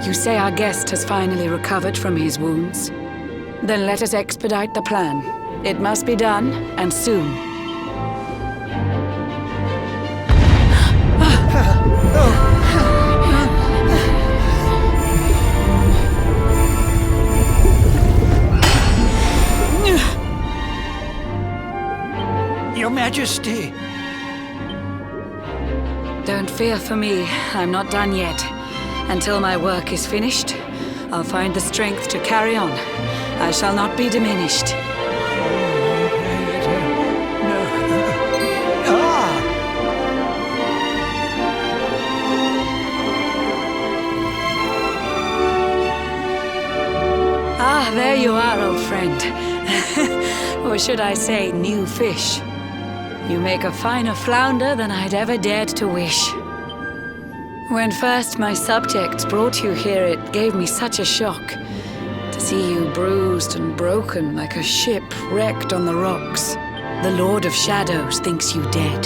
You say our guest has finally recovered from his wounds? Then let us expedite the plan. It must be done, and soon. Your Majesty! Don't fear for me. I'm not done yet. Until my work is finished, I'll find the strength to carry on. I shall not be diminished. Ah, there you are, old friend. Or should I say, new fish. You make a finer flounder than I'd ever dared to wish. When first my subjects brought you here, it gave me such a shock to see you bruised and broken like a ship wrecked on the rocks. The Lord of Shadows thinks you dead.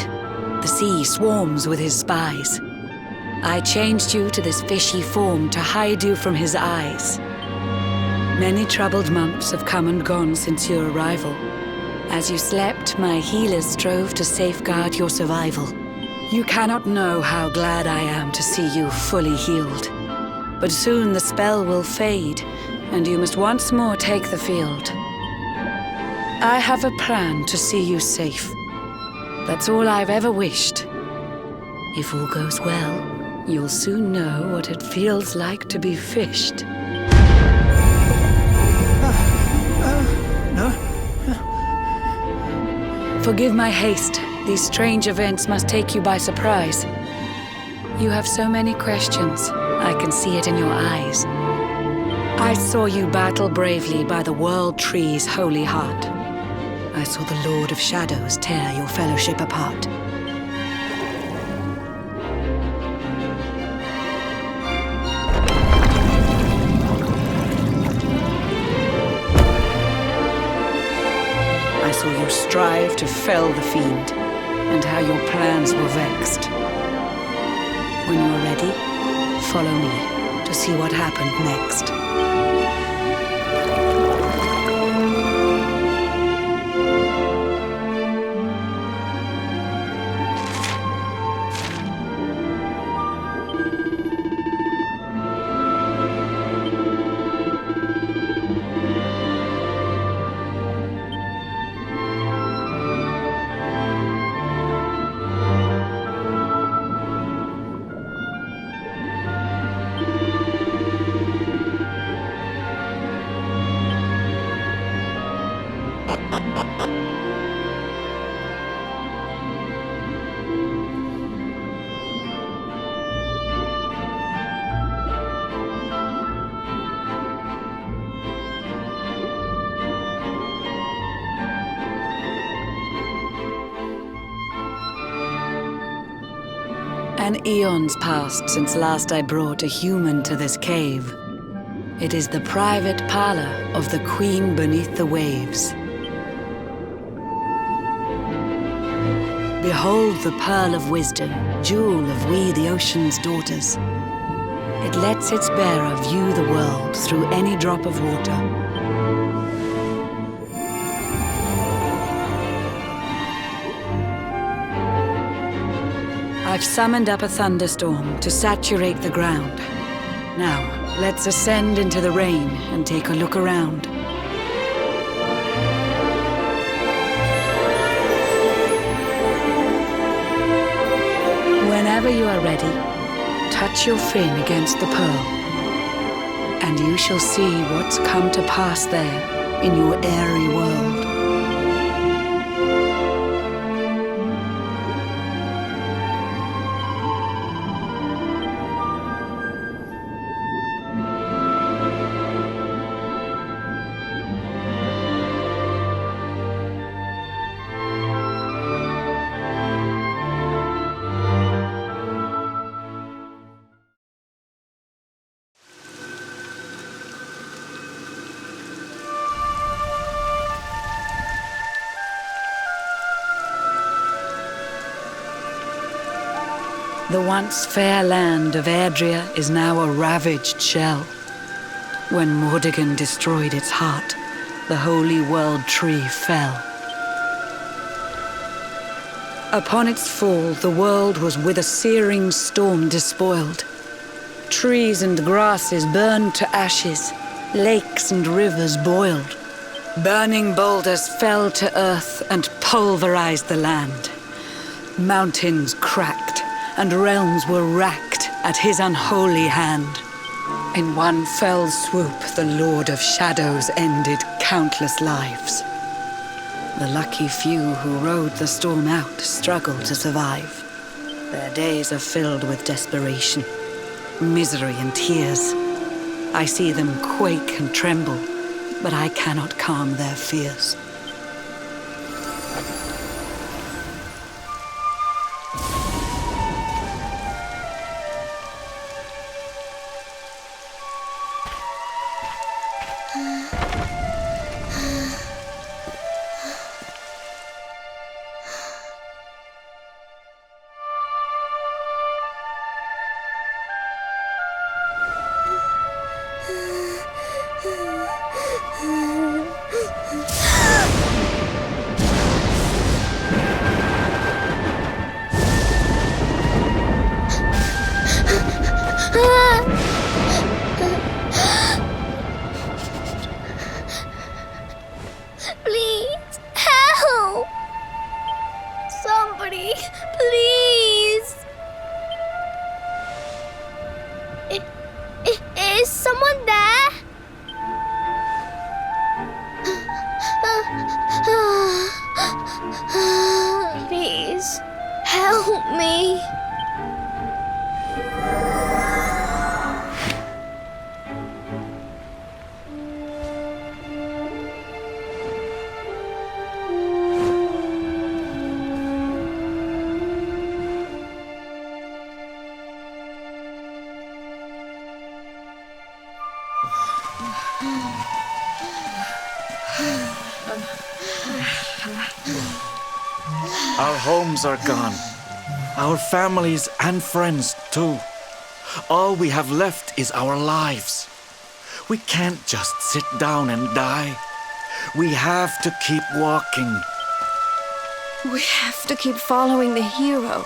The sea swarms with his spies. I changed you to this fishy form to hide you from his eyes. Many troubled months have come and gone since your arrival. As you slept, my healers strove to safeguard your survival. You cannot know how glad I am to see you fully healed. But soon the spell will fade, and you must once more take the field. I have a plan to see you safe. That's all I've ever wished. If all goes well, you'll soon know what it feels like to be fished. Forgive my haste. These strange events must take you by surprise. You have so many questions. I can see it in your eyes. I saw you battle bravely by the World Tree's holy heart. I saw the Lord of Shadows tear your fellowship apart. I saw you strive to fell the fiend, and how your plans were vexed. When you're ready, follow me to see what happened next. An eon's passed since last I brought a human to this cave. It is the private parlor of the Queen beneath the waves. Behold the pearl of wisdom, jewel of we the ocean's daughters. It lets its bearer view the world through any drop of water. I've summoned up a thunderstorm to saturate the ground. Now, let's ascend into the rain and take a look around. Whenever you are ready, touch your fin against the pearl, and you shall see what's come to pass there in your airy world. The once fair land of Erdrea is now a ravaged shell. When Mordegon destroyed its heart, the Holy World Tree fell. Upon its fall, the world was with a searing storm despoiled. Trees and grasses burned to ashes, lakes and rivers boiled. Burning boulders fell to earth and pulverized the land. Mountains cracked, and realms were racked at his unholy hand. In one fell swoop, the Lord of Shadows ended countless lives. The lucky few who rode the storm out struggled to survive. Their days are filled with desperation, misery and tears. I see them quake and tremble, but I cannot calm their fears. Please, help! Somebody, please! Is someone there? Please, help me. Our homes are gone. Our families and friends too. All we have left is our lives. We can't just sit down and die. We have to keep walking. We have to keep following the hero.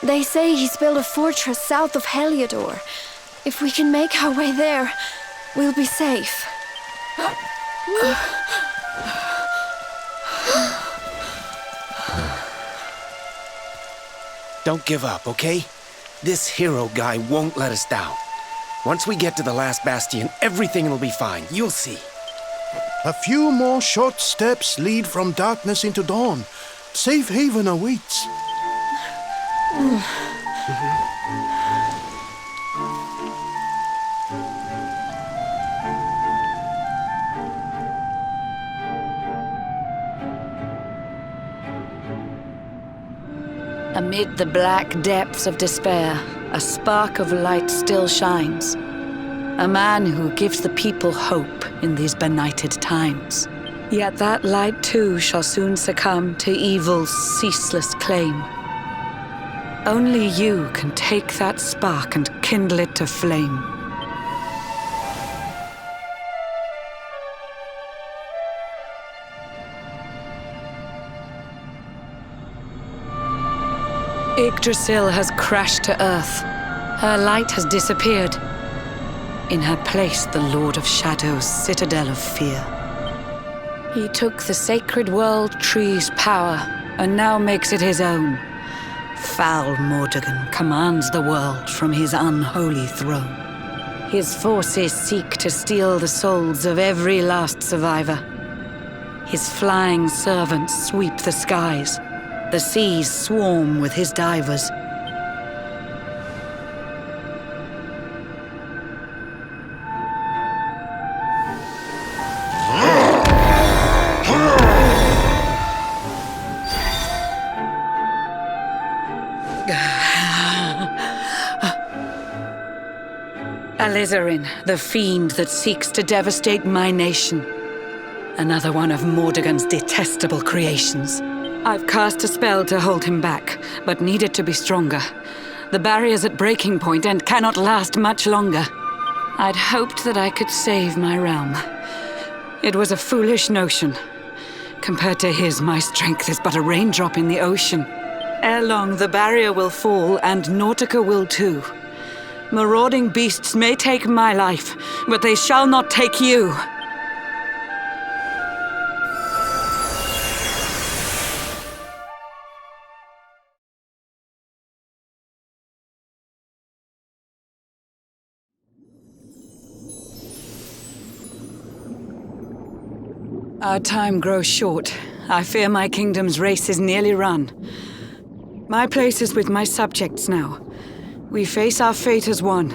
They say he's built a fortress south of Heliodor. If we can make our way there, we'll be safe. Don't give up, okay? This hero guy won't let us down. Once we get to the last bastion, everything will be fine. You'll see. A few more short steps lead from darkness into dawn. Safe haven awaits. Amid the black depths of despair, a spark of light still shines. A man who gives the people hope in these benighted times. Yet that light too shall soon succumb to evil's ceaseless claim. Only you can take that spark and kindle it to flame. Yggdrasil has crashed to earth. Her light has disappeared. In her place, the Lord of Shadows' citadel of fear. He took the sacred world tree's power and now makes it his own. Foul Mordegon commands the world from his unholy throne. His forces seek to steal the souls of every last survivor. His flying servants sweep the skies. The seas swarm with his divers. Alizarin, the fiend that seeks to devastate my nation. Another one of Mordegon's detestable creations. I've cast a spell to hold him back, but need it to be stronger. The barrier's at breaking point and cannot last much longer. I'd hoped that I could save my realm. It was a foolish notion. Compared to his, my strength is but a raindrop in the ocean. Ere long, the barrier will fall, and Nautica will too. Marauding beasts may take my life, but they shall not take you. Our time grows short. I fear my kingdom's race is nearly run. My place is with my subjects now. We face our fate as one.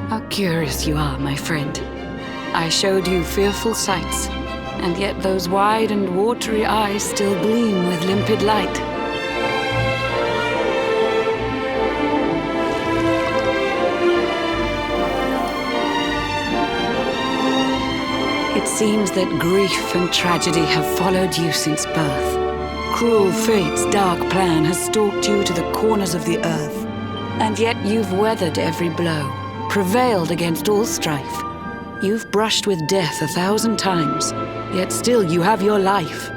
How curious you are, my friend. I showed you fearful sights, and yet those wide and watery eyes still gleam with limpid light. It seems that grief and tragedy have followed you since birth. Cruel fate's dark plan has stalked you to the corners of the earth. And yet you've weathered every blow, prevailed against all strife. You've brushed with death 1,000 times, yet still you have your life.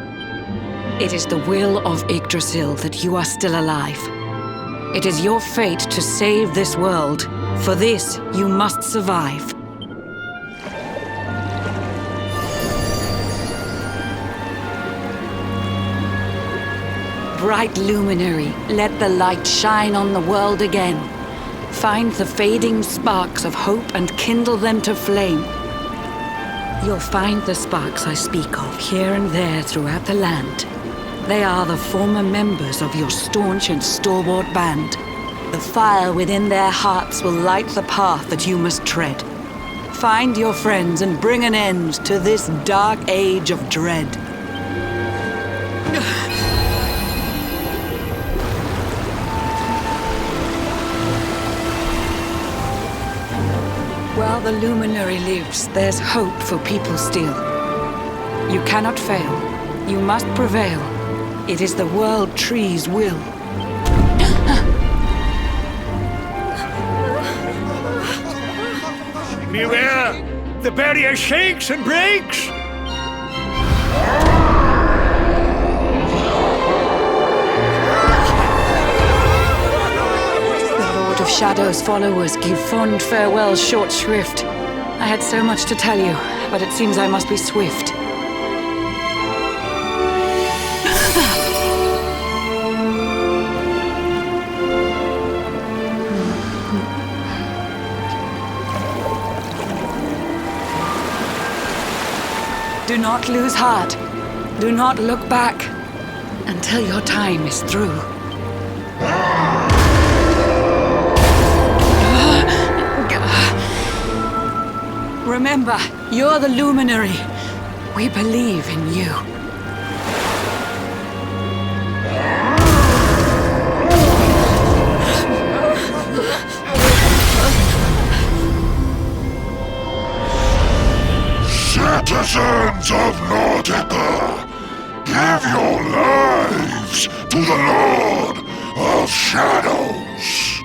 It is the will of Yggdrasil that you are still alive. It is your fate to save this world. For this, you must survive. Bright luminary, let the light shine on the world again. Find the fading sparks of hope and kindle them to flame. You'll find the sparks I speak of here and there throughout the land. They are the former members of your staunch and stalwart band. The fire within their hearts will light the path that you must tread. Find your friends and bring an end to this dark age of dread. While the luminary lives, there's hope for people still. You cannot fail. You must prevail. It is the World Tree's will. Beware! The barrier shakes and breaks! Of Shadow's followers give fond farewells short shrift. I had so much to tell you, but it seems I must be swift. Do not lose heart. Do not look back until your time is through. Remember, you're the luminary. We believe in you. Citizens of Nautica, give your lives to the Lord of shadows.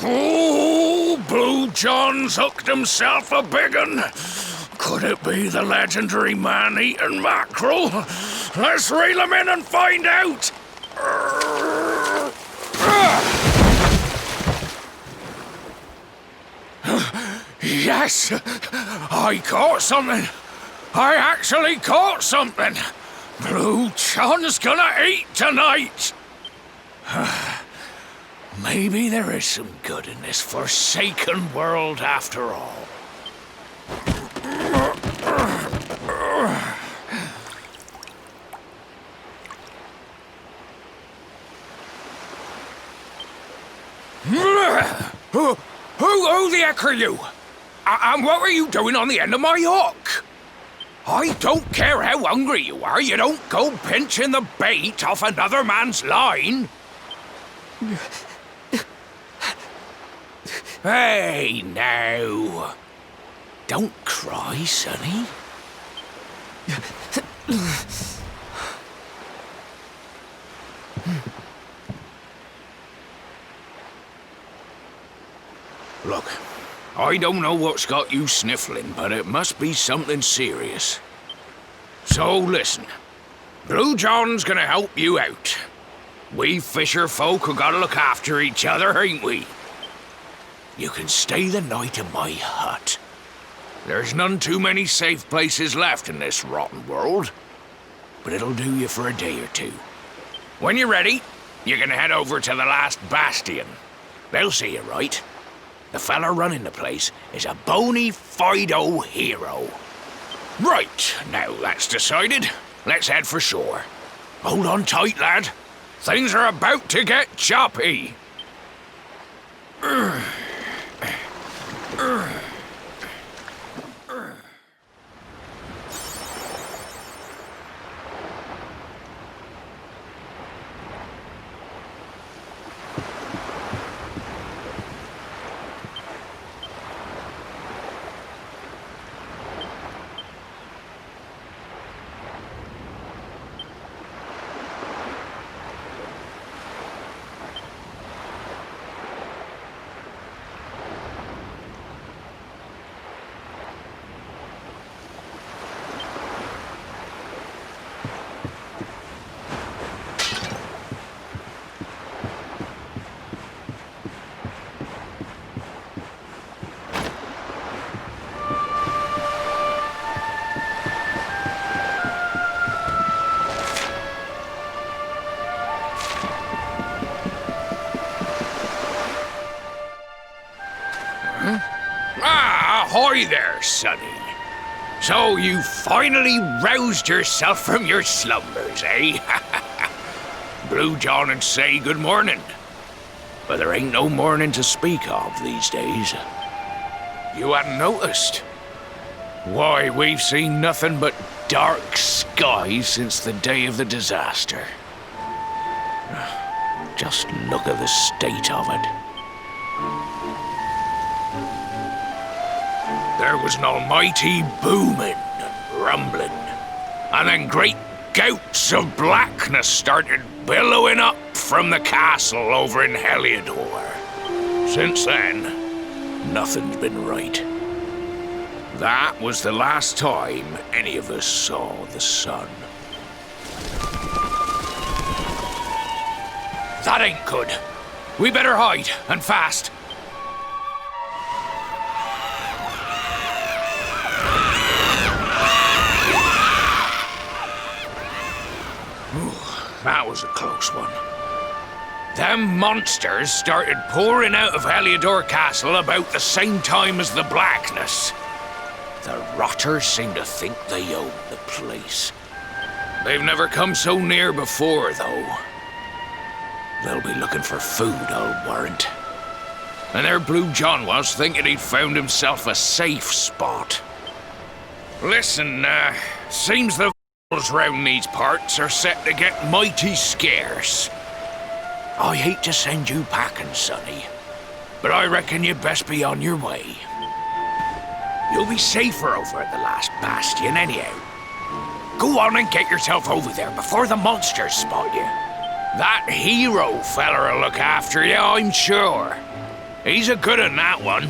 Oh, Blue John's hooked himself a big un. Could it be the legendary man-eating mackerel? Let's reel him in and find out. Yes, I caught something. I actually caught something. Blue John's gonna eat tonight. Maybe there is some good in this forsaken world after all. Who the heck are you? And what were you doing on the end of my hook? I don't care how hungry you are, you don't go pinching the bait off another man's line. Hey, now. Don't cry, sonny. Look, I don't know what's got you sniffling, but it must be something serious. So listen, Blue John's gonna help you out. We fisher folk have gotta look after each other, ain't we? You can stay the night in my hut. There's none too many safe places left in this rotten world, but it'll do you for a day or two. When you're ready, you're gonna head over to the last bastion. They'll see you right. The fella running the place is a bona fide hero. Right, now that's decided, let's head for shore. Hold on tight, lad. Things are about to get choppy. Ahoy there, sonny. So you finally roused yourself from your slumbers, eh? Blue John and say good morning. But there ain't no morning to speak of these days. You hadn't noticed? Why, we've seen nothing but dark skies since the day of the disaster. Just look at the state of it. There was an almighty booming and rumbling, and then great gouts of blackness started billowing up from the castle over in Heliodor. Since then, nothing's been right. That was the last time any of us saw the sun. That ain't good. We better hide, and fast. That was a close one. Them monsters started pouring out of Heliodor Castle about the same time as the blackness. The rotters seem to think they own the place. They've never come so near before, though. They'll be looking for food, I'll warrant. And there Blue John was, thinking he'd found himself a safe spot. Listen, seems the round these parts are set to get mighty scarce. I hate to send you packing, Sonny, but I reckon you'd best be on your way. You'll be safer over at the last bastion anyhow. Go on and get yourself over there before the monsters spot you. That hero feller'll look after you, I'm sure. He's a good un, that one.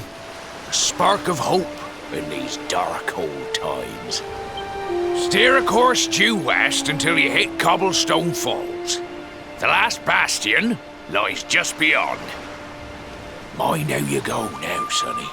A spark of hope in these dark old times. Steer a course due west until you hit Cobblestone Falls. The last bastion lies just beyond. Mind how you go now, Sonny.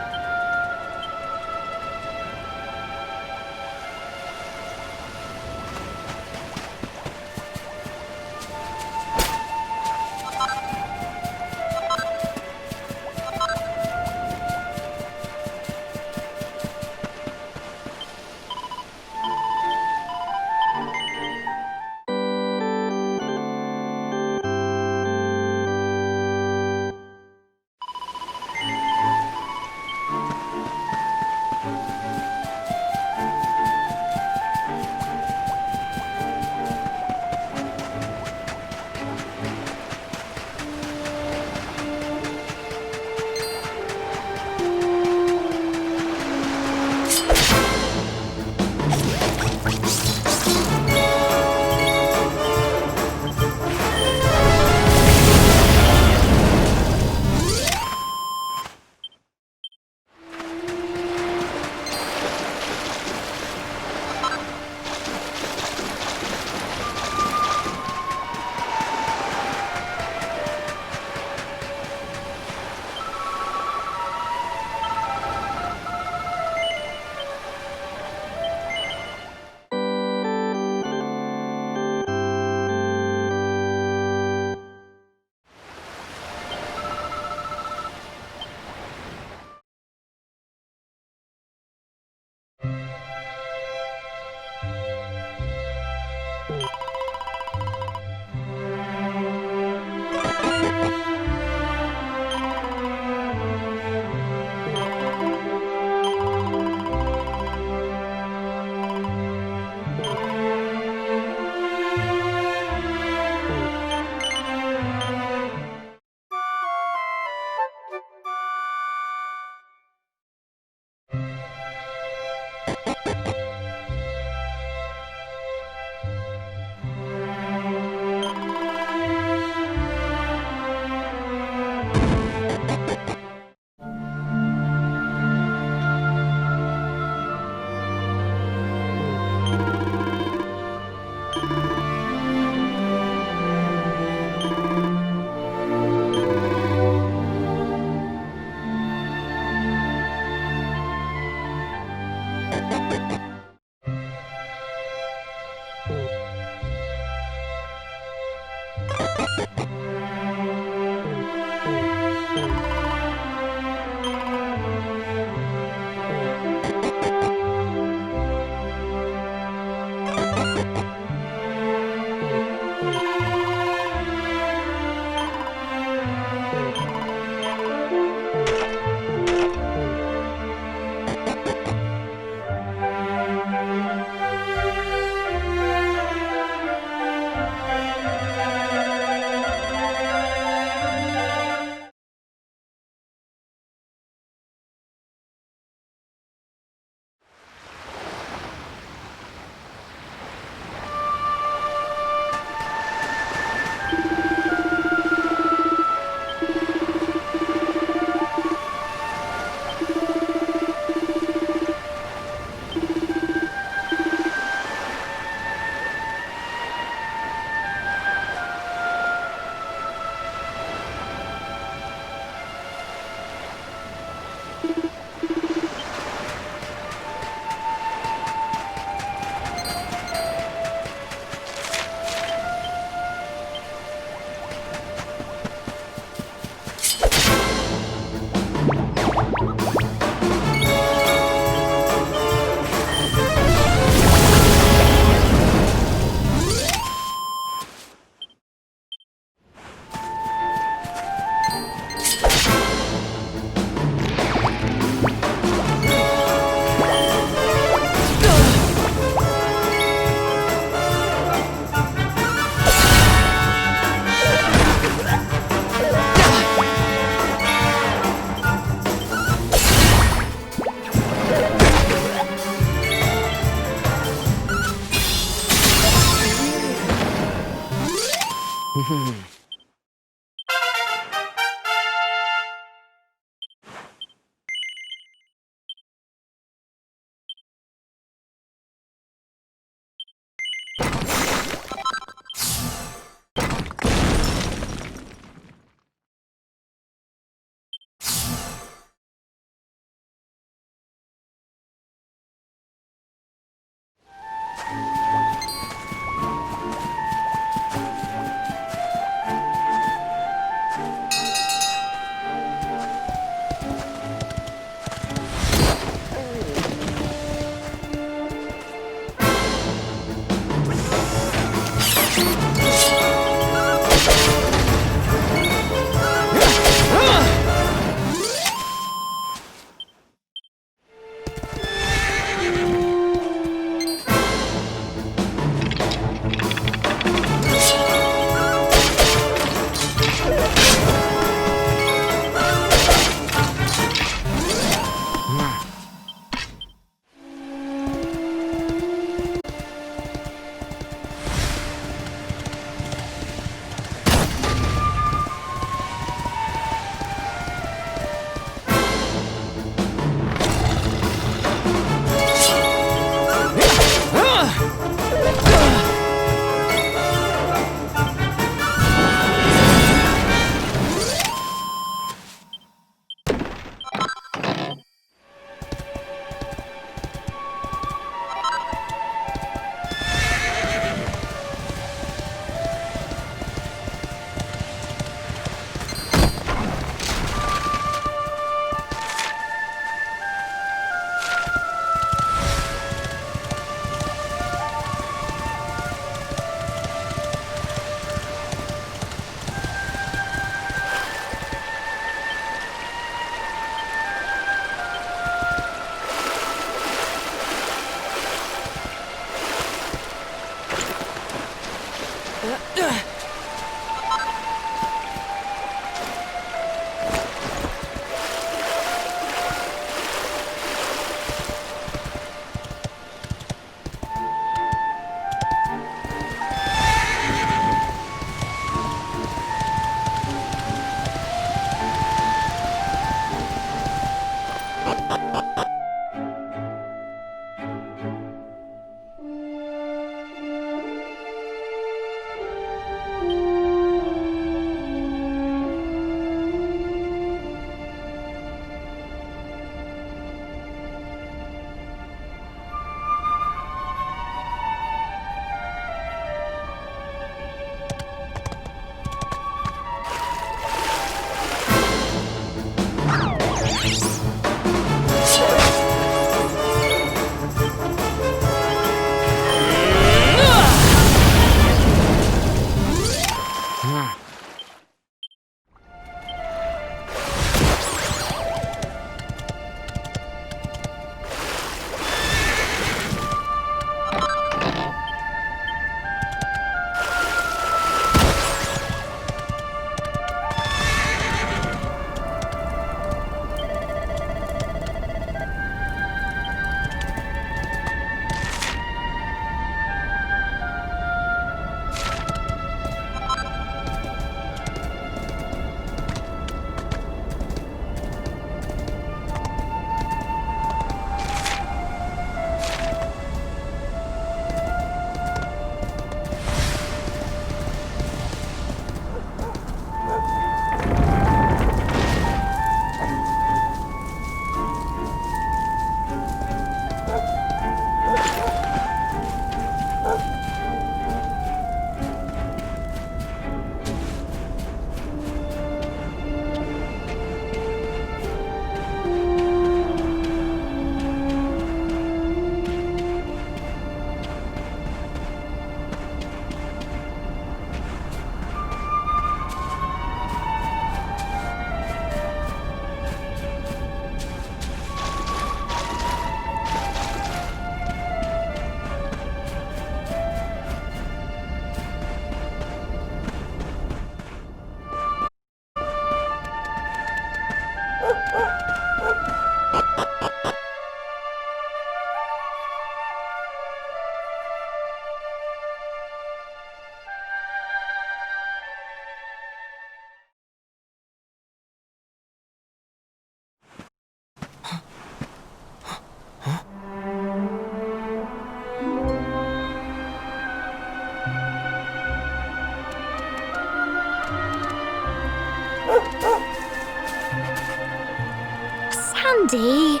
Sandy,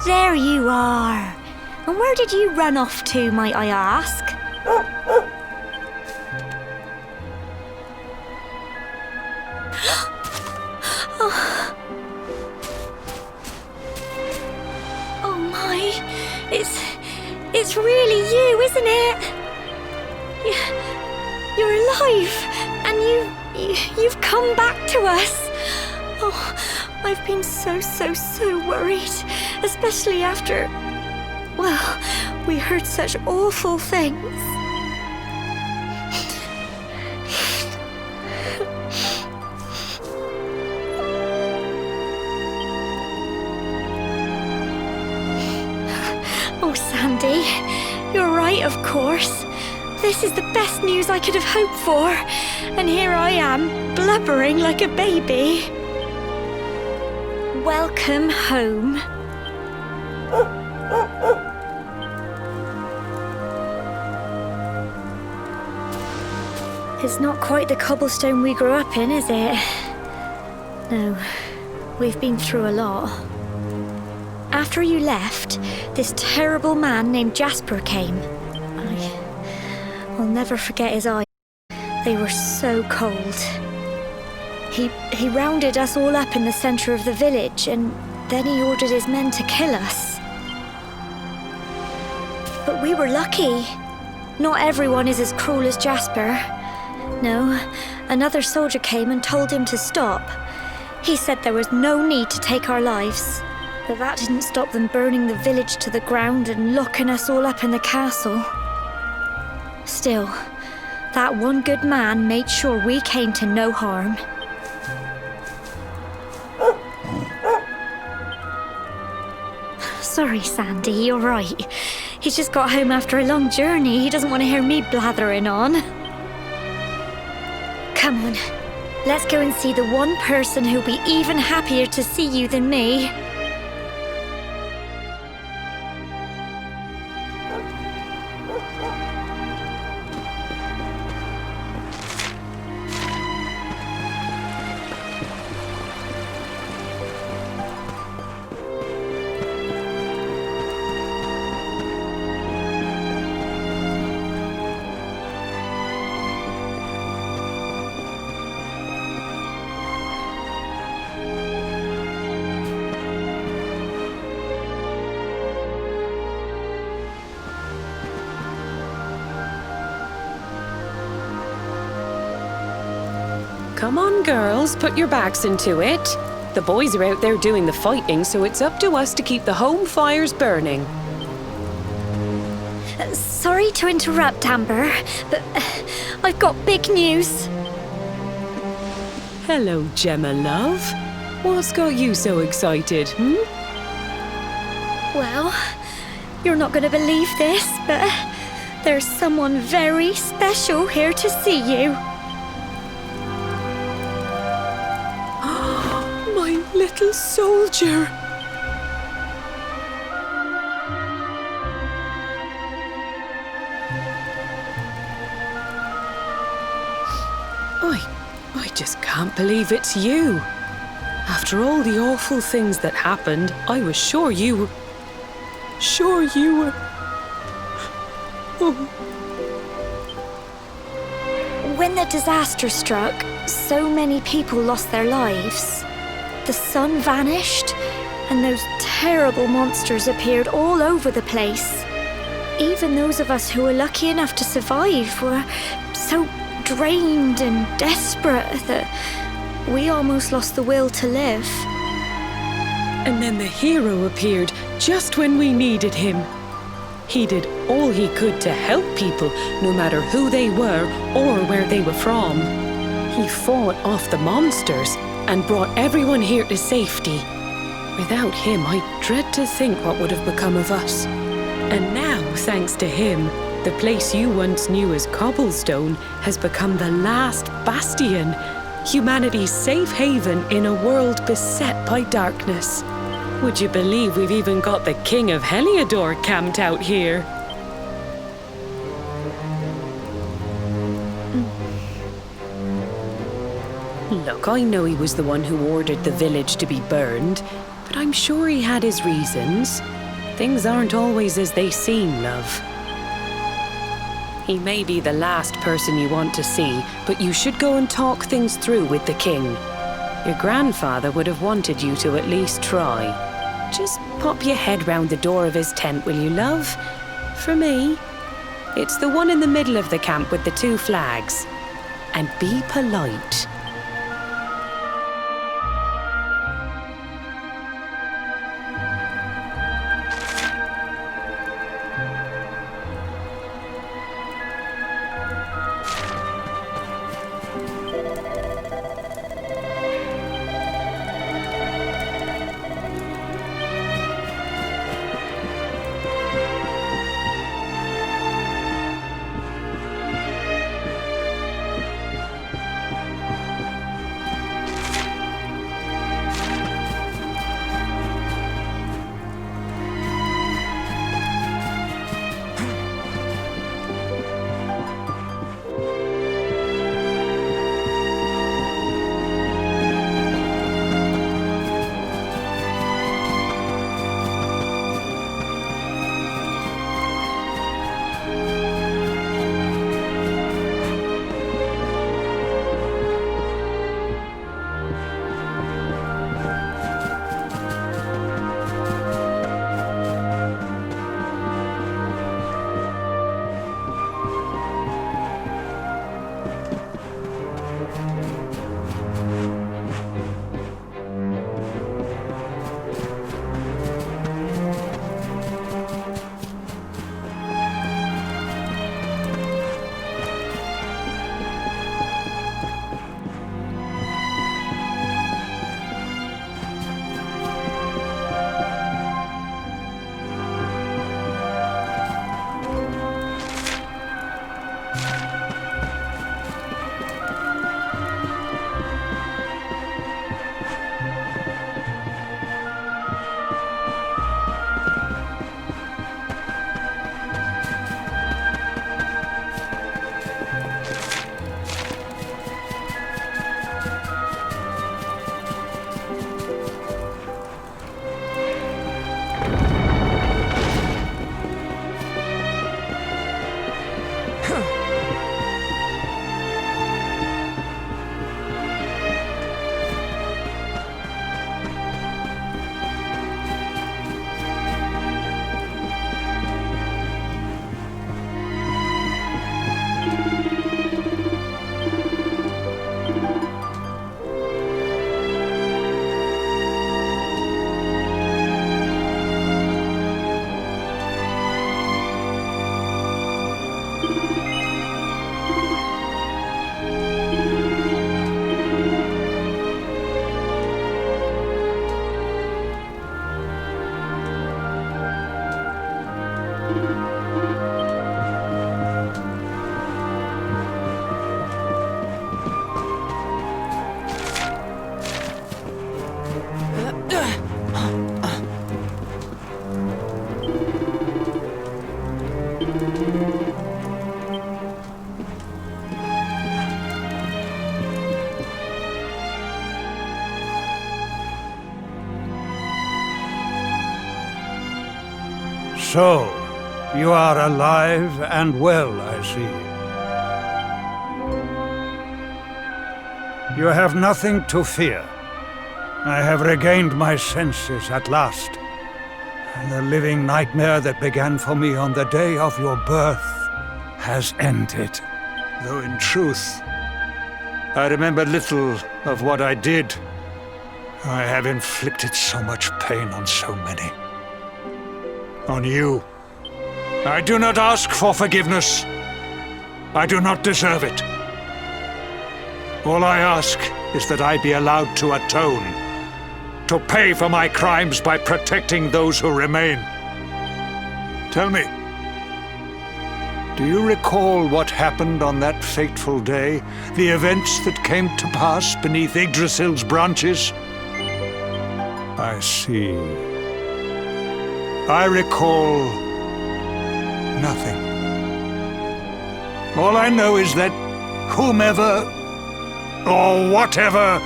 there you are. And where did you run off to, might I ask? Oh my, it's really you, isn't it? You're alive, and you've come back to us. Oh, I've been so worried, especially after, well, we heard such awful things. Oh, Sandy, you're right, of course. This is the best news I could have hoped for. And here I am, blubbering like a baby. Welcome home. It's not quite the cobblestone we grew up in, is it? No, we've been through a lot. After you left, this terrible man named Jasper came. I'll never forget his eyes. They were so cold. He rounded us all up in the center of the village, and then he ordered his men to kill us. But we were lucky. Not everyone is as cruel as Jasper. No, another soldier came and told him to stop. He said there was no need to take our lives. But that didn't stop them burning the village to the ground and locking us all up in the castle. Still, that one good man made sure we came to no harm. Sorry, Sandy, you're right. He's just got home after a long journey. He doesn't want to hear me blathering on. Come on, let's go and see the one person who'll be even happier to see you than me. Come on, girls, put your backs into it. The boys are out there doing the fighting, so it's up to us to keep the home fires burning. Sorry to interrupt, Amber, but I've got big news. Hello, Gemma, love. What's got you so excited, Well, you're not going to believe this, but there's someone very special here to see you. My little soldier. I just can't believe it's you. After all the awful things that happened, I was sure you were... Oh. When the disaster struck, so many people lost their lives. The sun vanished, and those terrible monsters appeared all over the place. Even those of us who were lucky enough to survive were so drained and desperate that we almost lost the will to live. And then the hero appeared just when we needed him. He did all he could to help people, no matter who they were or where they were from. He fought off the monsters and brought everyone here to safety. Without him, I dread to think what would have become of us. And now, thanks to him, the place you once knew as Cobblestone has become the last bastion, humanity's safe haven in a world beset by darkness. Would you believe we've even got the King of Heliodor camped out here? Look, I know he was the one who ordered the village to be burned, but But I'm sure he had his reasons. Things aren't always as they seem, love. He may be the last person you want to see, but you should go and talk things through with the king. Your grandfather would have wanted you to at least try. Just pop your head round the door of his tent, will you, love? For me. It's the one in the middle of the camp with the 2 flags. And be polite. So, you are alive and well, I see. You have nothing to fear. I have regained my senses at last. The living nightmare that began for me on the day of your birth has ended. Though in truth, I remember little of what I did. I have inflicted so much pain on so many. On you. I do not ask for forgiveness. I do not deserve it. All I ask is that I be allowed to atone, to pay for my crimes by protecting those who remain. Tell me, do you recall what happened on that fateful day? The events that came to pass beneath Yggdrasil's branches? I see. I recall nothing. All I know is that whomever or whatever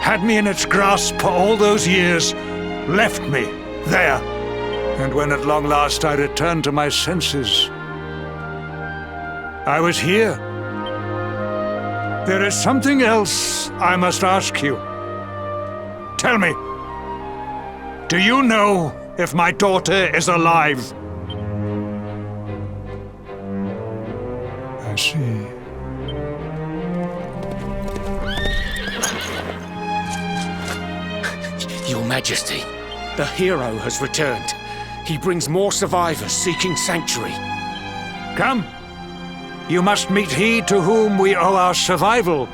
had me in its grasp for all those years left me there. And when at long last I returned to my senses, I was here. There is something else I must ask you. Tell me, do you know if my daughter is alive? I see. Your Majesty, the hero has returned. He brings more survivors seeking sanctuary. Come. You must meet he to whom we owe our survival,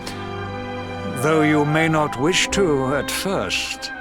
though you may not wish to at first.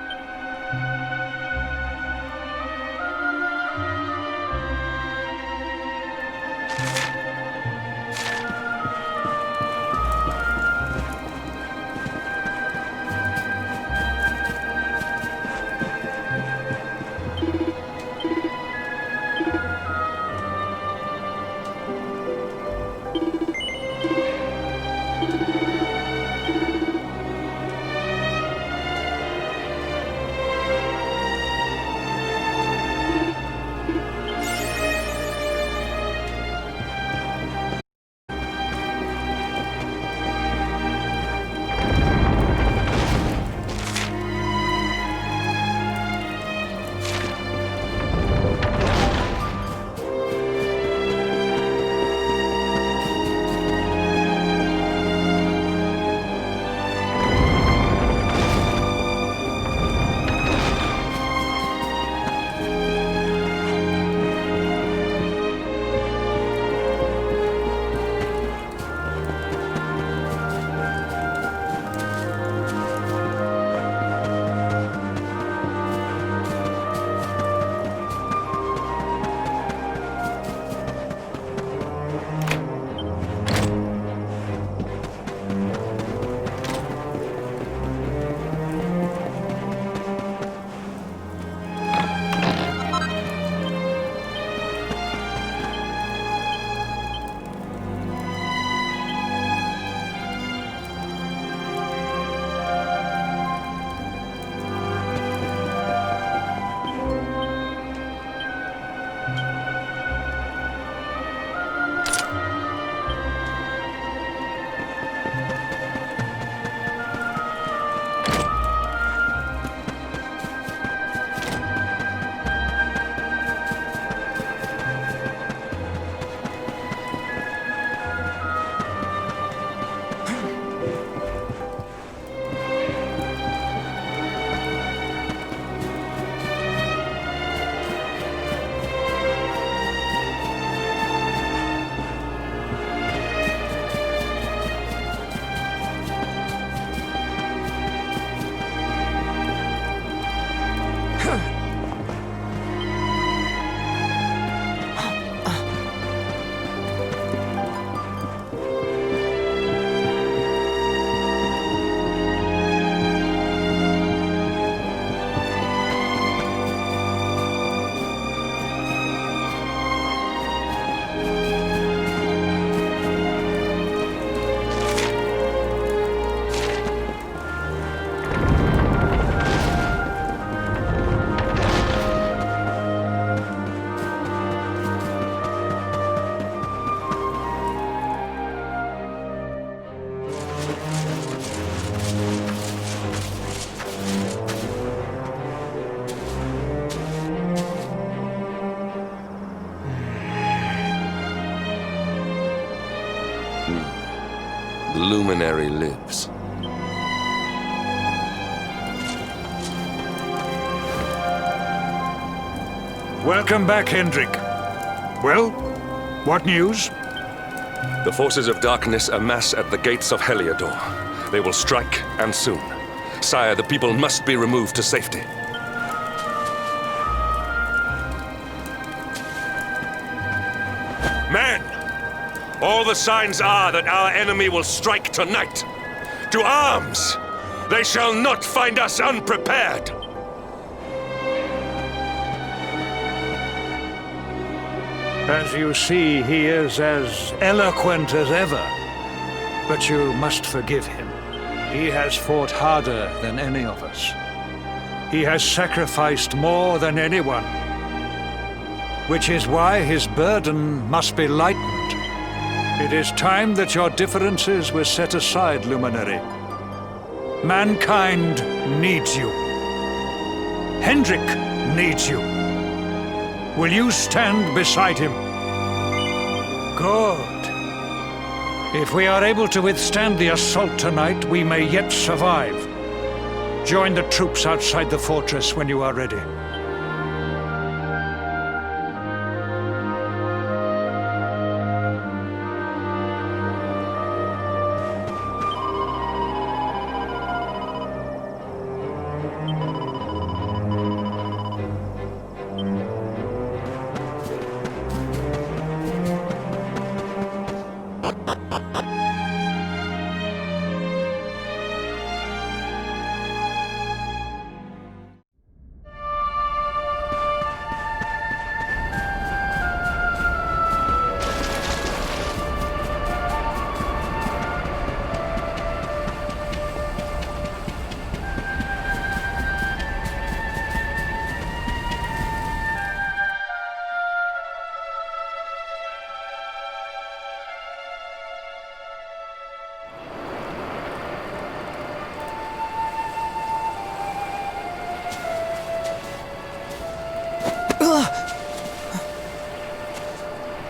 The luminary lives. Welcome back, Hendrik. Well, what news? The forces of darkness amass at the gates of Heliodor. They will strike, and soon. Sire, the people must be removed to safety. Men! All the signs are that our enemy will strike tonight. To arms! They shall not find us unprepared! As you see, he is as eloquent as ever. But you must forgive him. He has fought harder than any of us. He has sacrificed more than anyone, which is why his burden must be lightened. It is time that your differences were set aside, Luminary. Mankind needs you. Hendrik needs you. Will you stand beside him? Good. If we are able to withstand the assault tonight, we may yet survive. Join the troops outside the fortress when you are ready.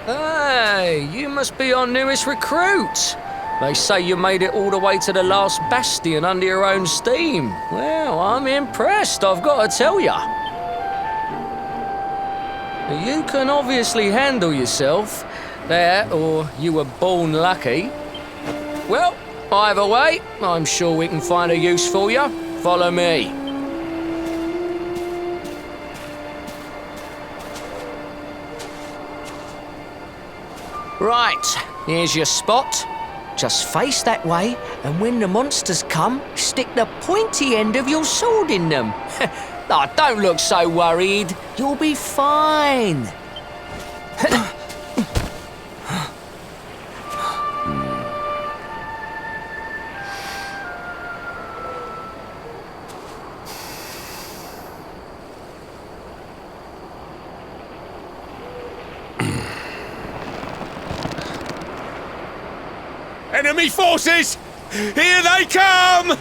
Hey, you must be our newest recruit. They say you made it all the way to the last bastion under your own steam. Well, I'm impressed, I've got to tell ya. You can obviously handle yourself. That, or you were born lucky. Well, either way, I'm sure we can find a use for you. Follow me. Right, here's your spot. Just face that way, and when the monsters come, stick the pointy end of your sword in them. Oh, don't look so worried. You'll be fine. Enemy forces! Here they come!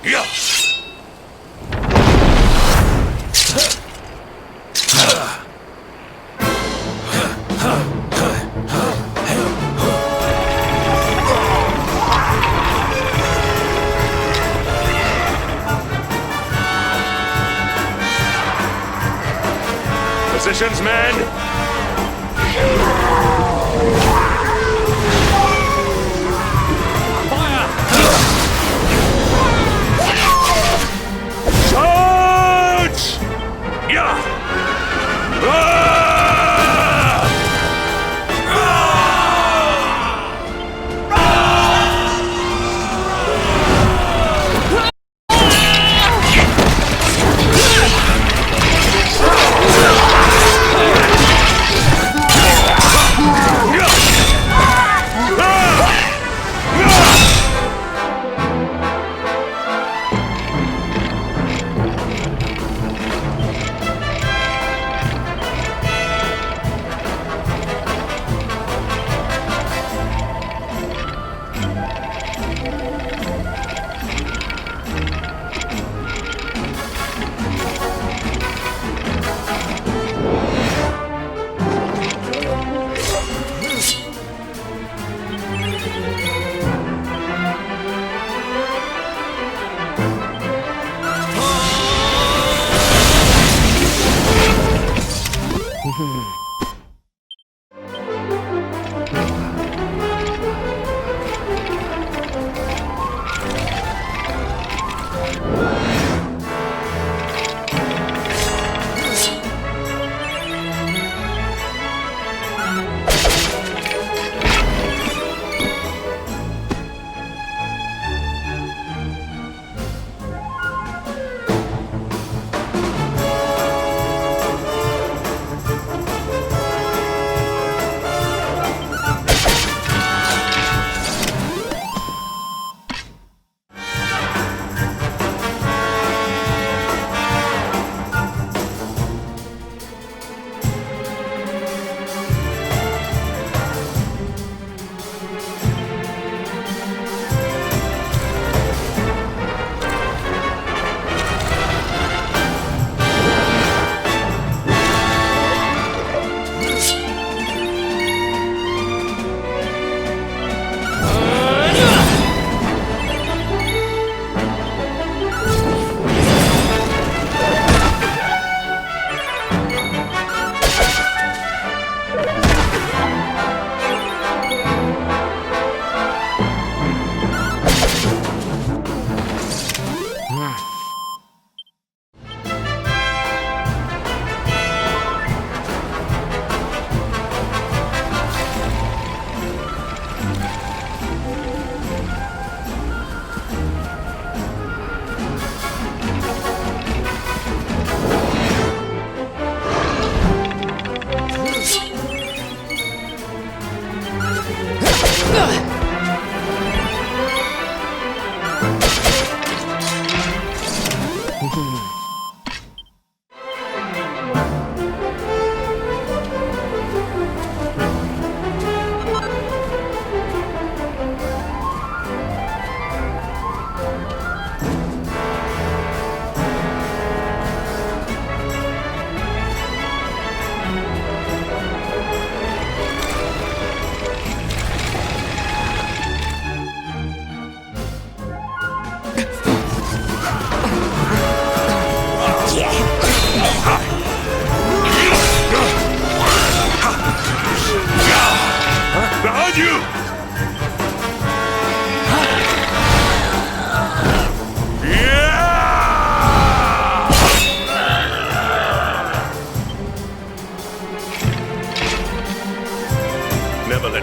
Yeah. Positions, men!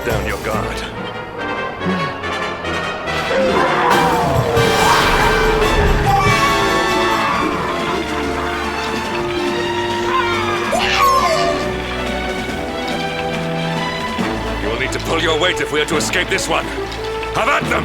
down your guard. You will need to pull your weight if we are to escape this one. Have at them!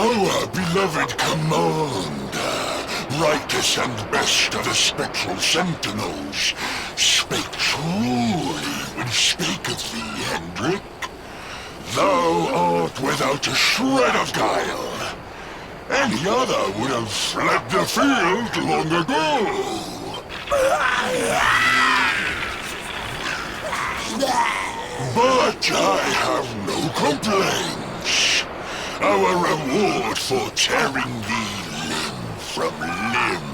Our beloved commander, brightest and best of the spectral sentinels, spake truly when spaketh thee, Hendrik. Thou art without a shred of guile. Any other would have fled the field long ago. But I have no complaints. Our reward for tearing thee limb from limb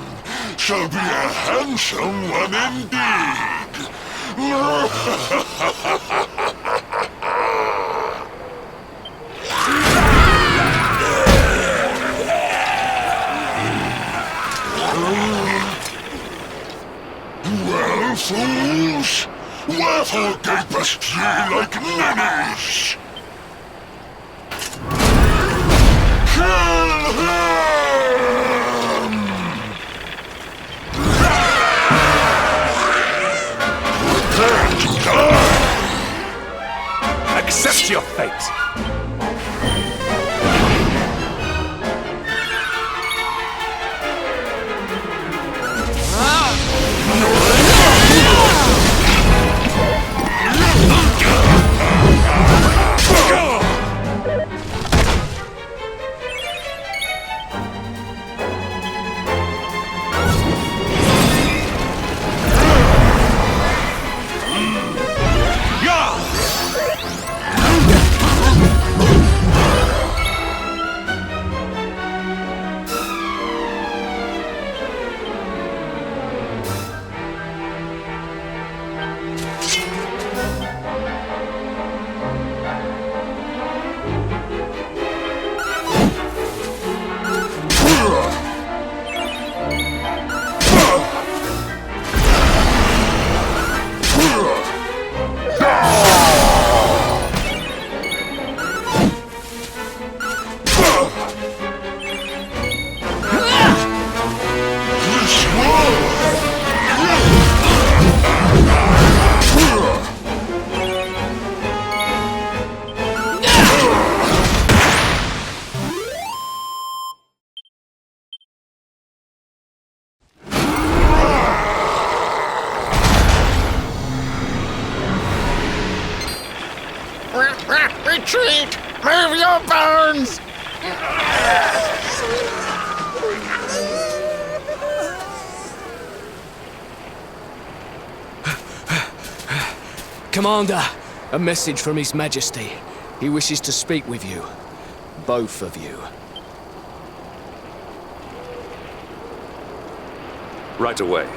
shall be a handsome one indeed. Well, fools, wherefore gapest ye like ninnies? Kill him! Prepare to die! Accept your fate! Retreat! Move your bones! Commander, a message from His Majesty. He wishes to speak with you. Both of you. Right away.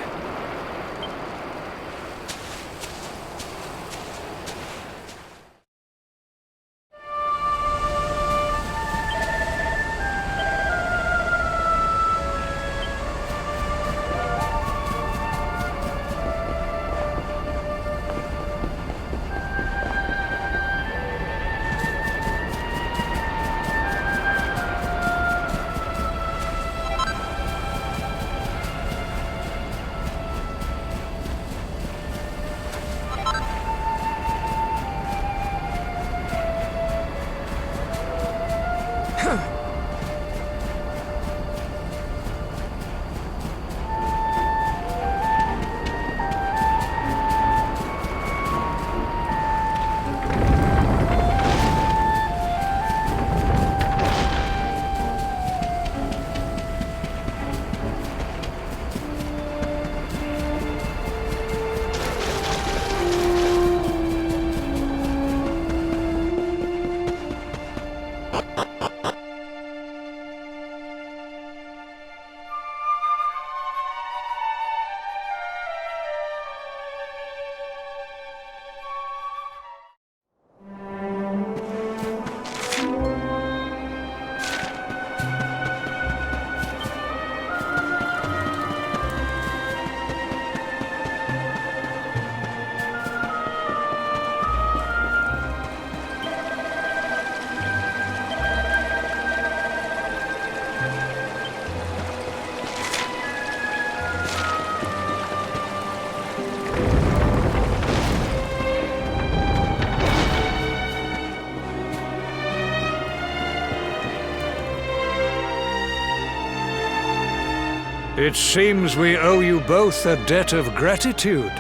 It seems we owe you both a debt of gratitude.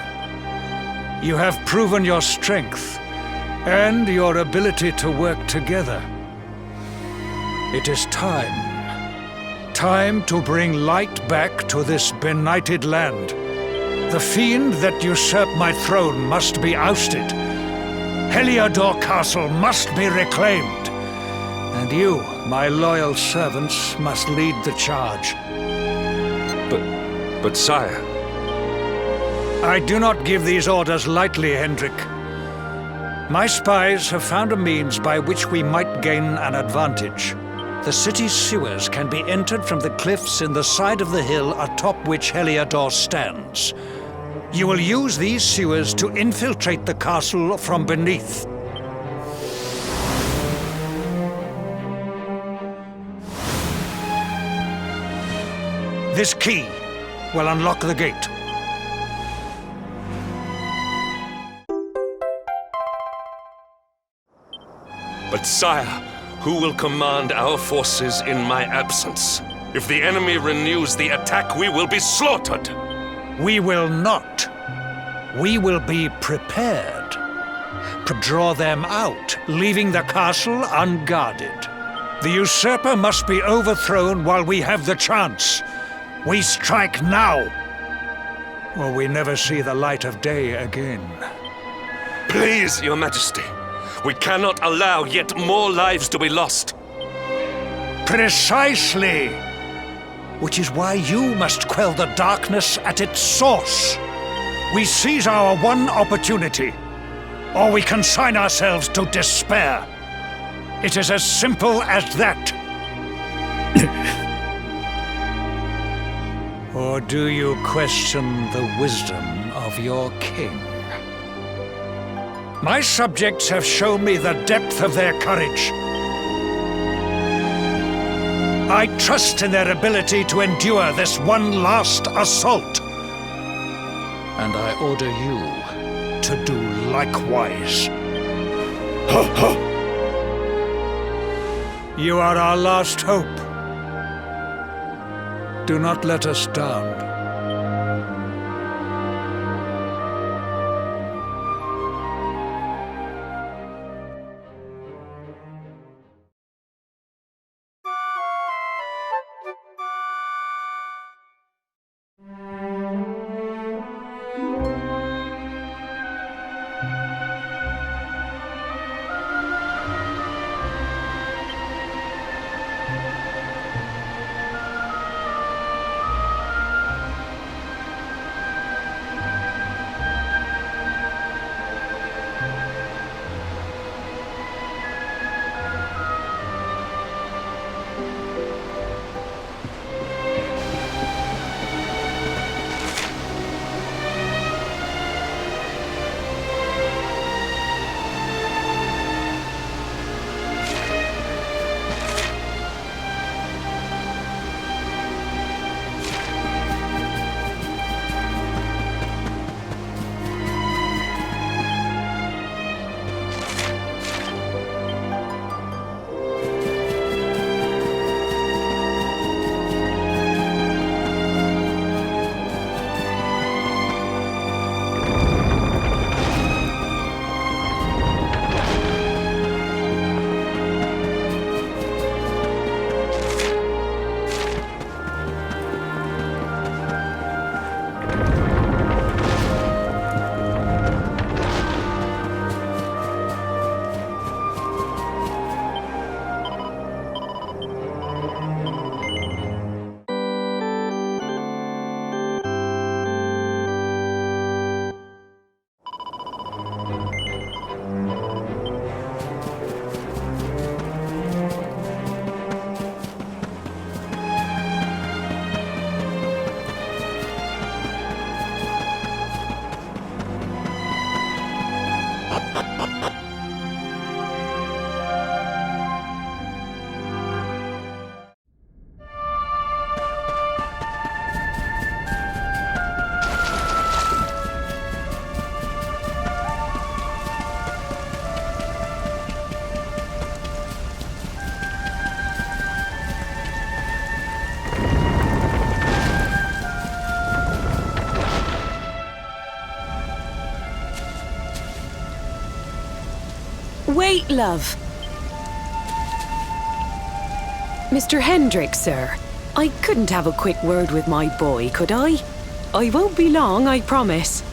You have proven your strength and your ability to work together. It is time. Time to bring light back to this benighted land. The fiend that usurped my throne must be ousted. Heliodor Castle must be reclaimed. And you, my loyal servants, must lead the charge. But sire... I do not give these orders lightly, Hendrik. My spies have found a means by which we might gain an advantage. The city's sewers can be entered from the cliffs in the side of the hill atop which Heliodor stands. You will use these sewers to infiltrate the castle from beneath. This key will unlock the gate. But sire, who will command our forces in my absence? If the enemy renews the attack, we will be slaughtered! We will not. We will be prepared. Draw them out, leaving the castle unguarded. The usurper must be overthrown while we have the chance. We strike now, or we never see the light of day again. Please, Your Majesty. We cannot allow yet more lives to be lost. Precisely! Which is why you must quell the darkness at its source. We seize our one opportunity, or we consign ourselves to despair. It is as simple as that. Or do you question the wisdom of your king? My subjects have shown me the depth of their courage. I trust in their ability to endure this one last assault. And I order you to do likewise. You are our last hope. Do not let us down. Wait, love. Mr. Hendrick, sir. I couldn't have a quick word with my boy, could I? I won't be long, I promise.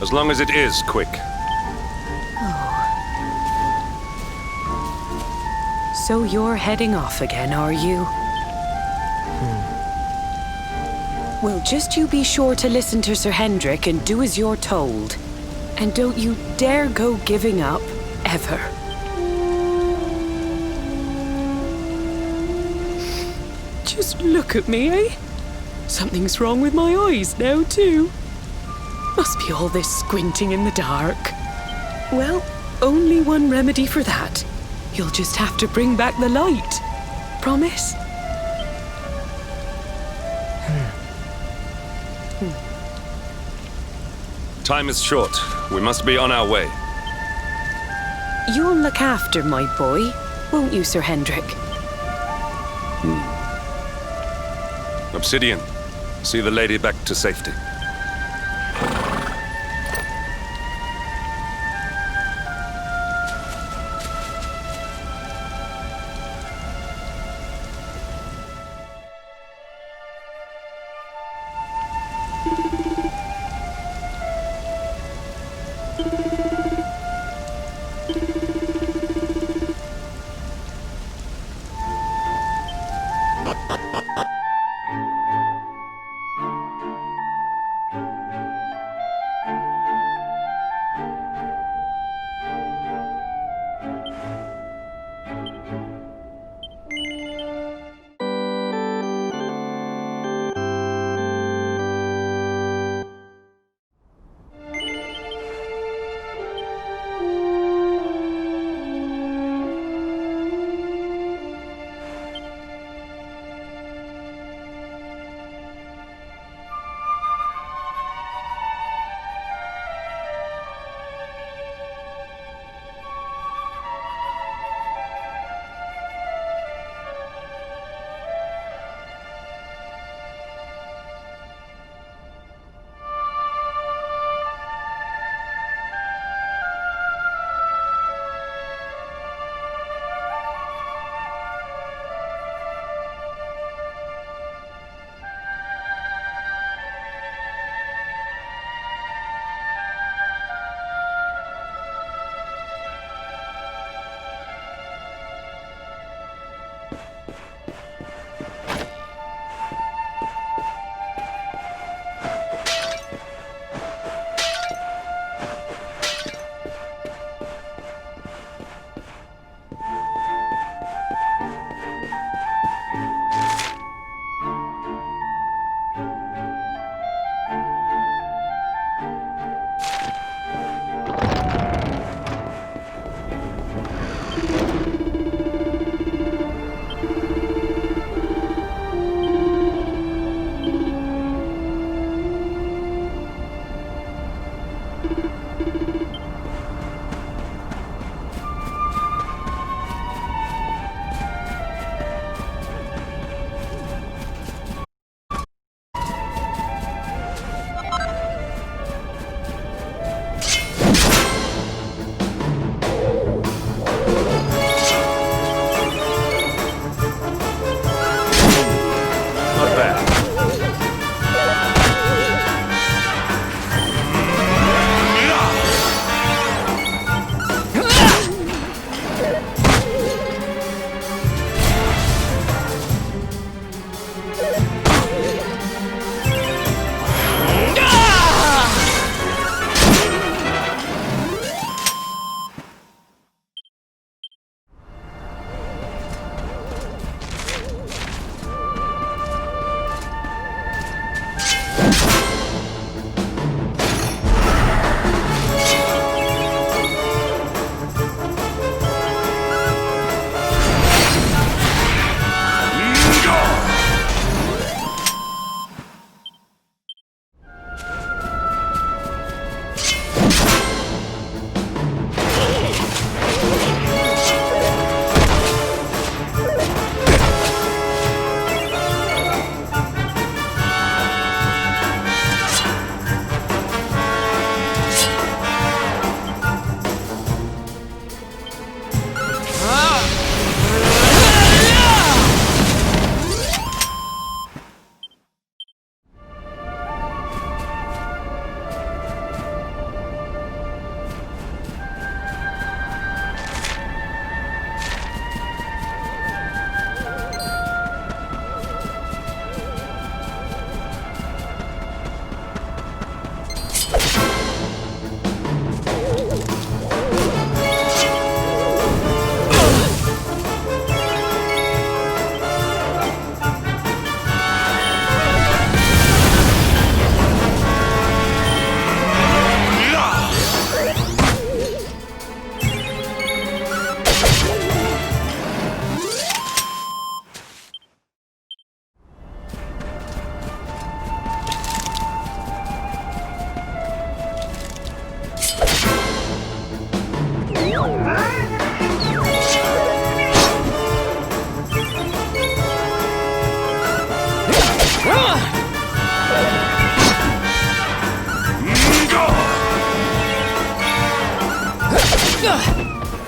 As long as it is quick. So you're heading off again, are you? Well, just you be sure to listen to Sir Hendrick and do as you're told. And don't you dare go giving up, ever. Just look at me, eh? Something's wrong with my eyes now, too. Must be all this squinting in the dark. Well, only one remedy for that. You'll just have to bring back the light. Promise? Time is short. We must be on our way. You'll look after my boy, won't you, Sir Hendrick? Obsidian, see the lady back to safety.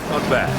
Not bad.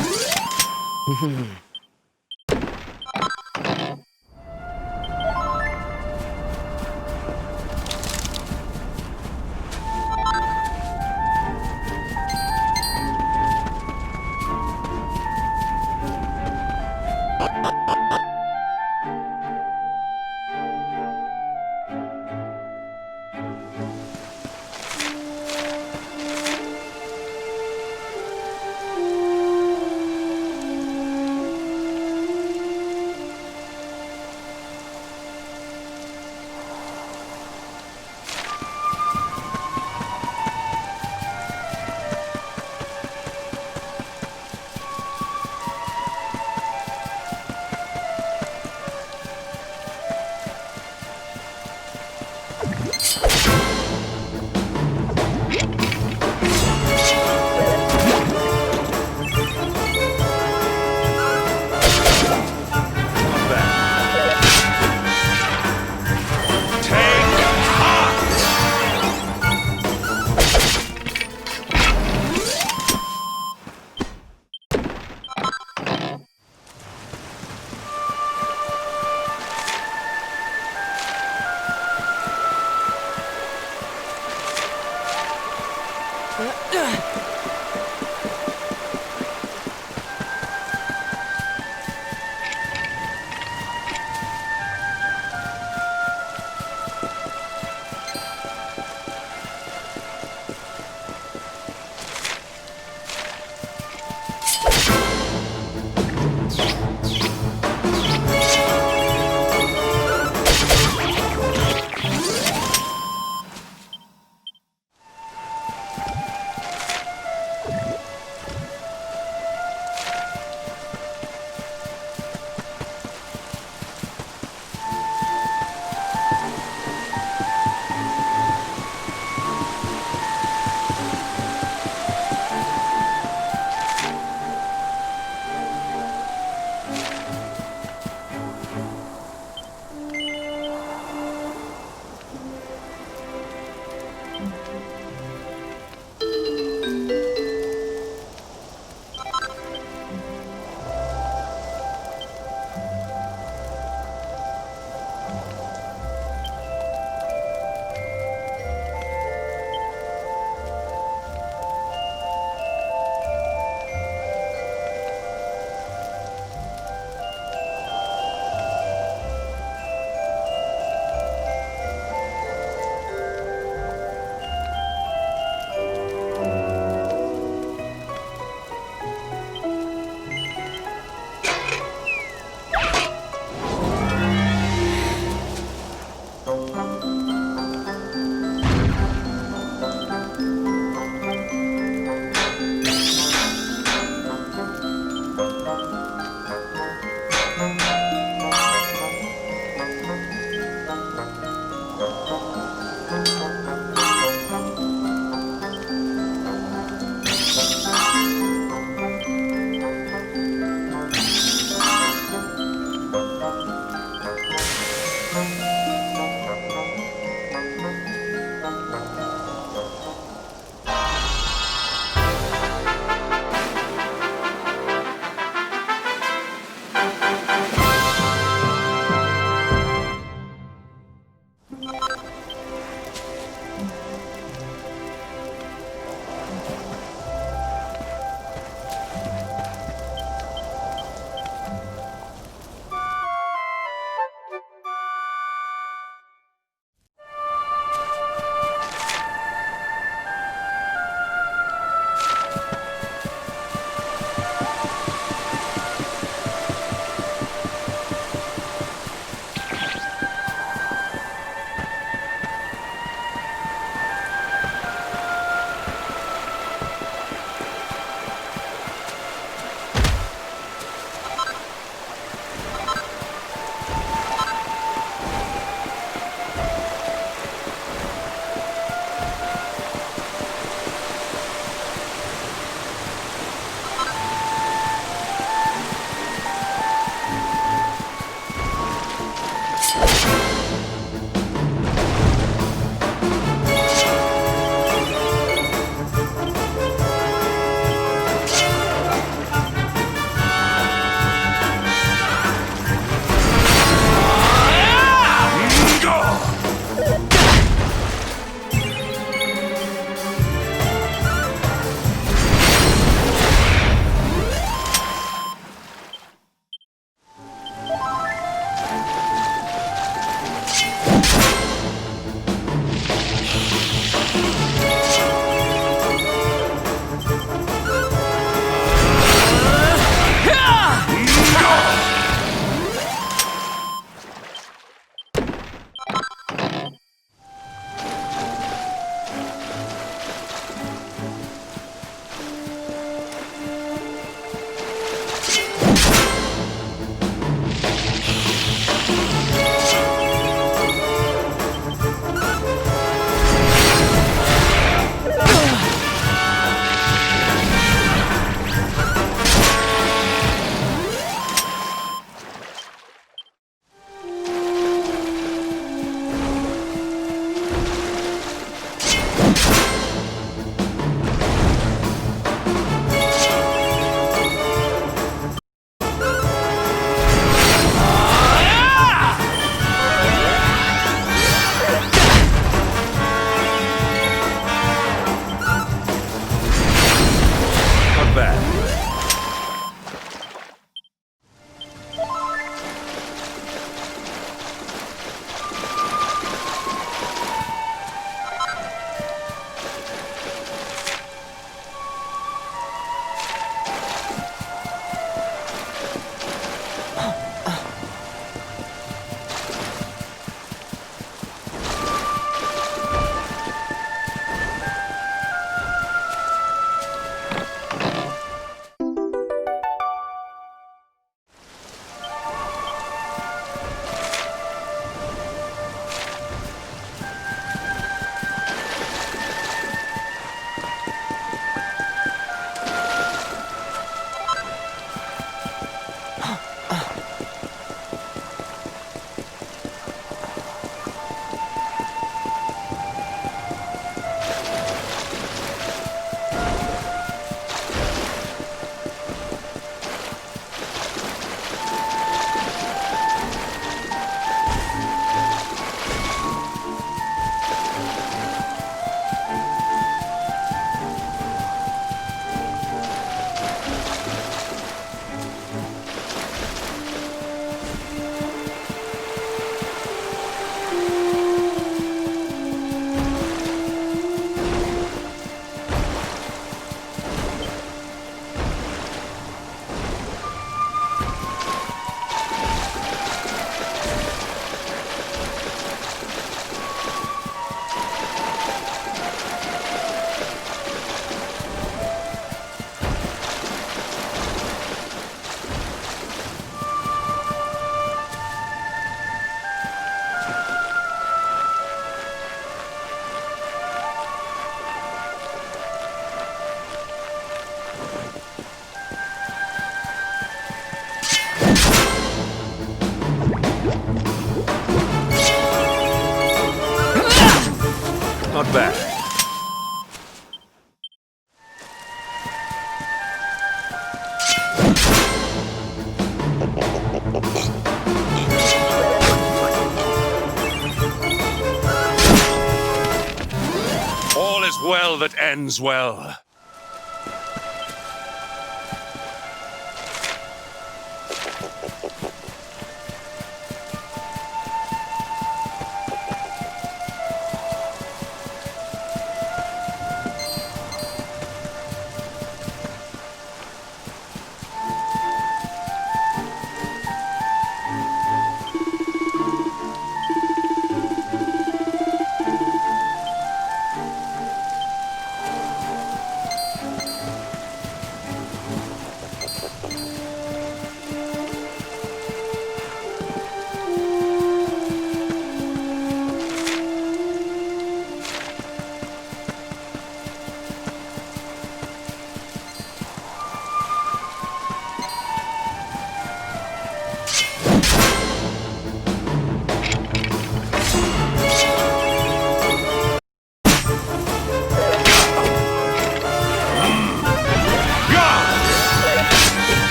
well that ends well.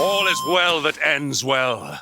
All is well that ends well.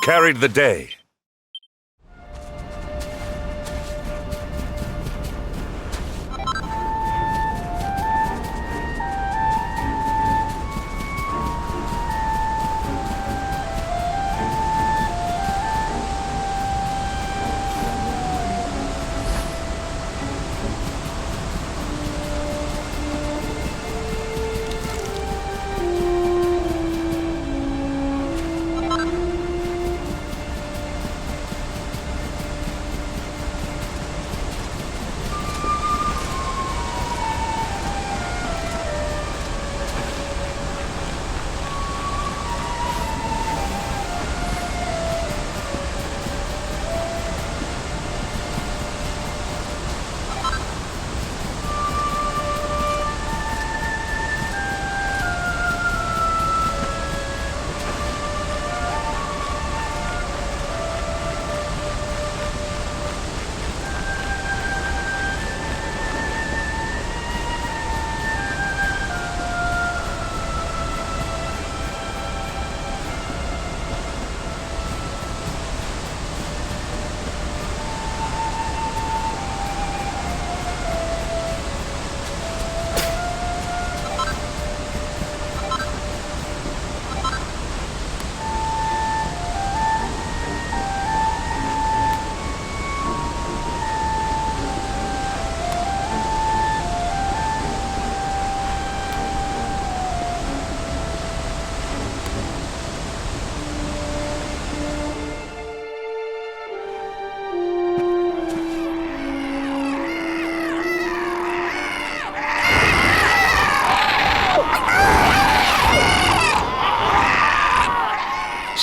have carried the day.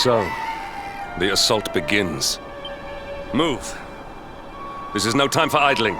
So, the assault begins. Move. This is no time for idling.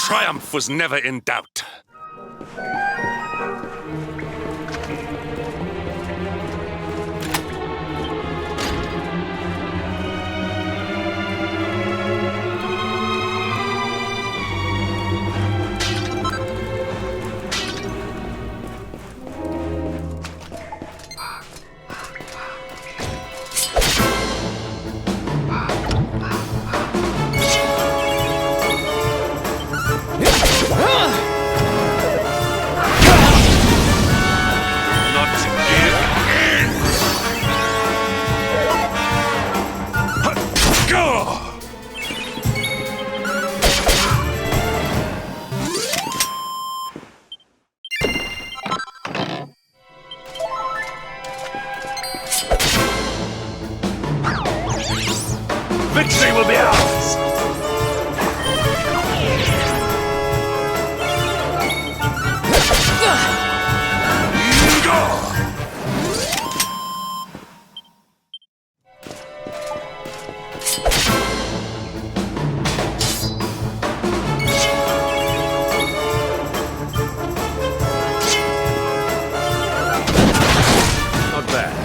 triumph was never in doubt. Victory will be ours! Not bad.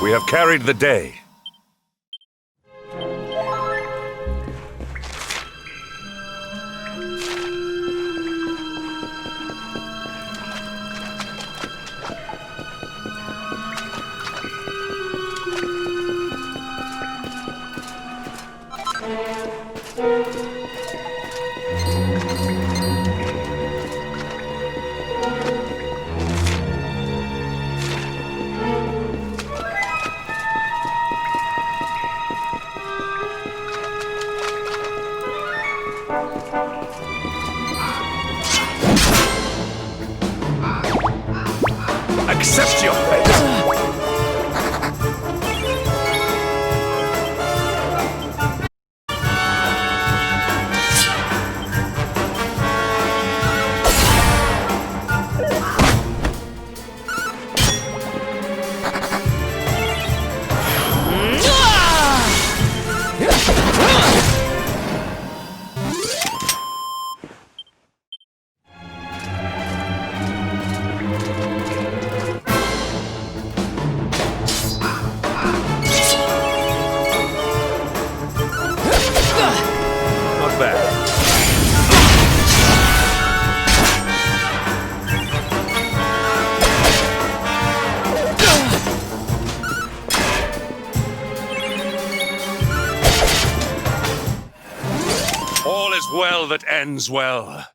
We have carried the day. Accept your fate! Not bad. All is well that ends well.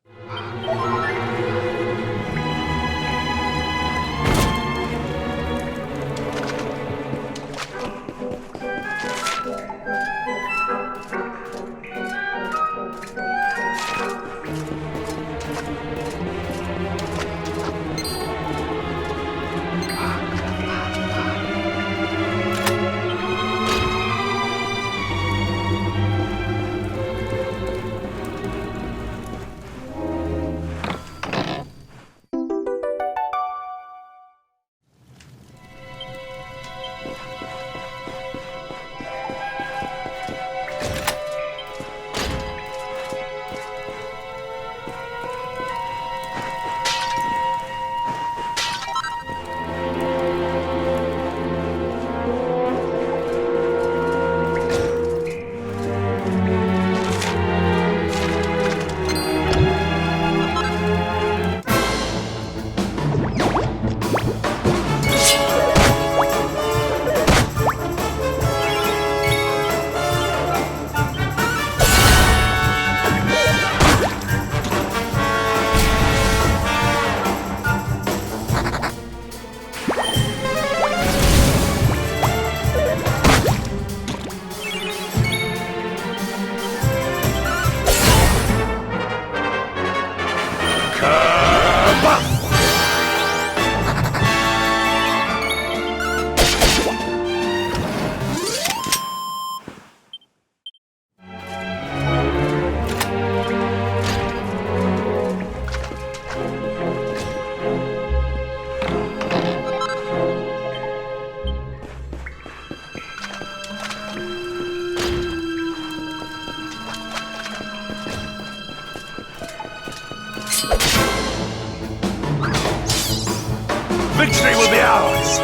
Victory will be ours!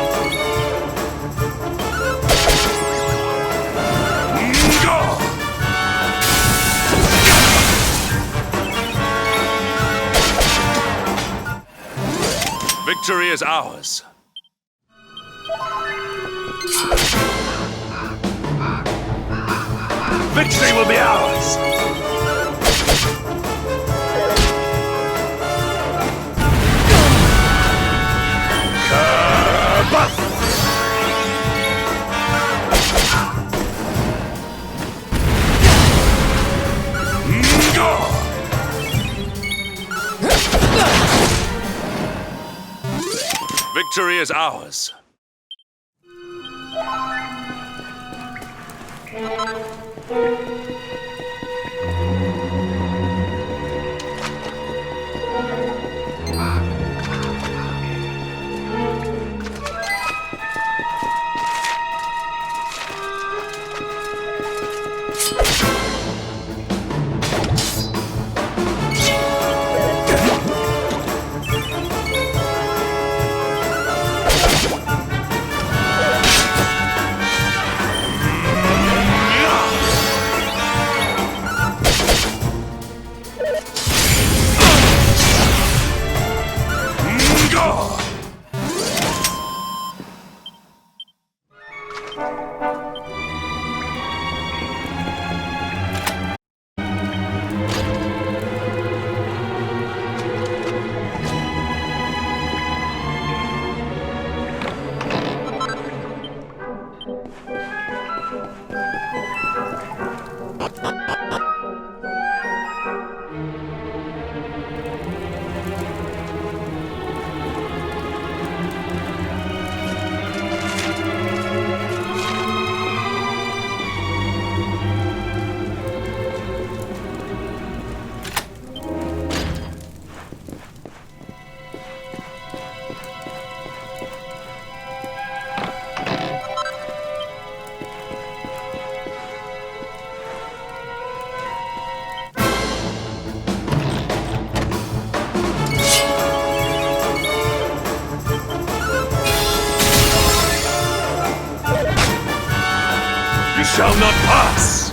Victory is ours. Victory will be ours! Victory is ours. You shall not pass!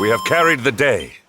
We have carried the day.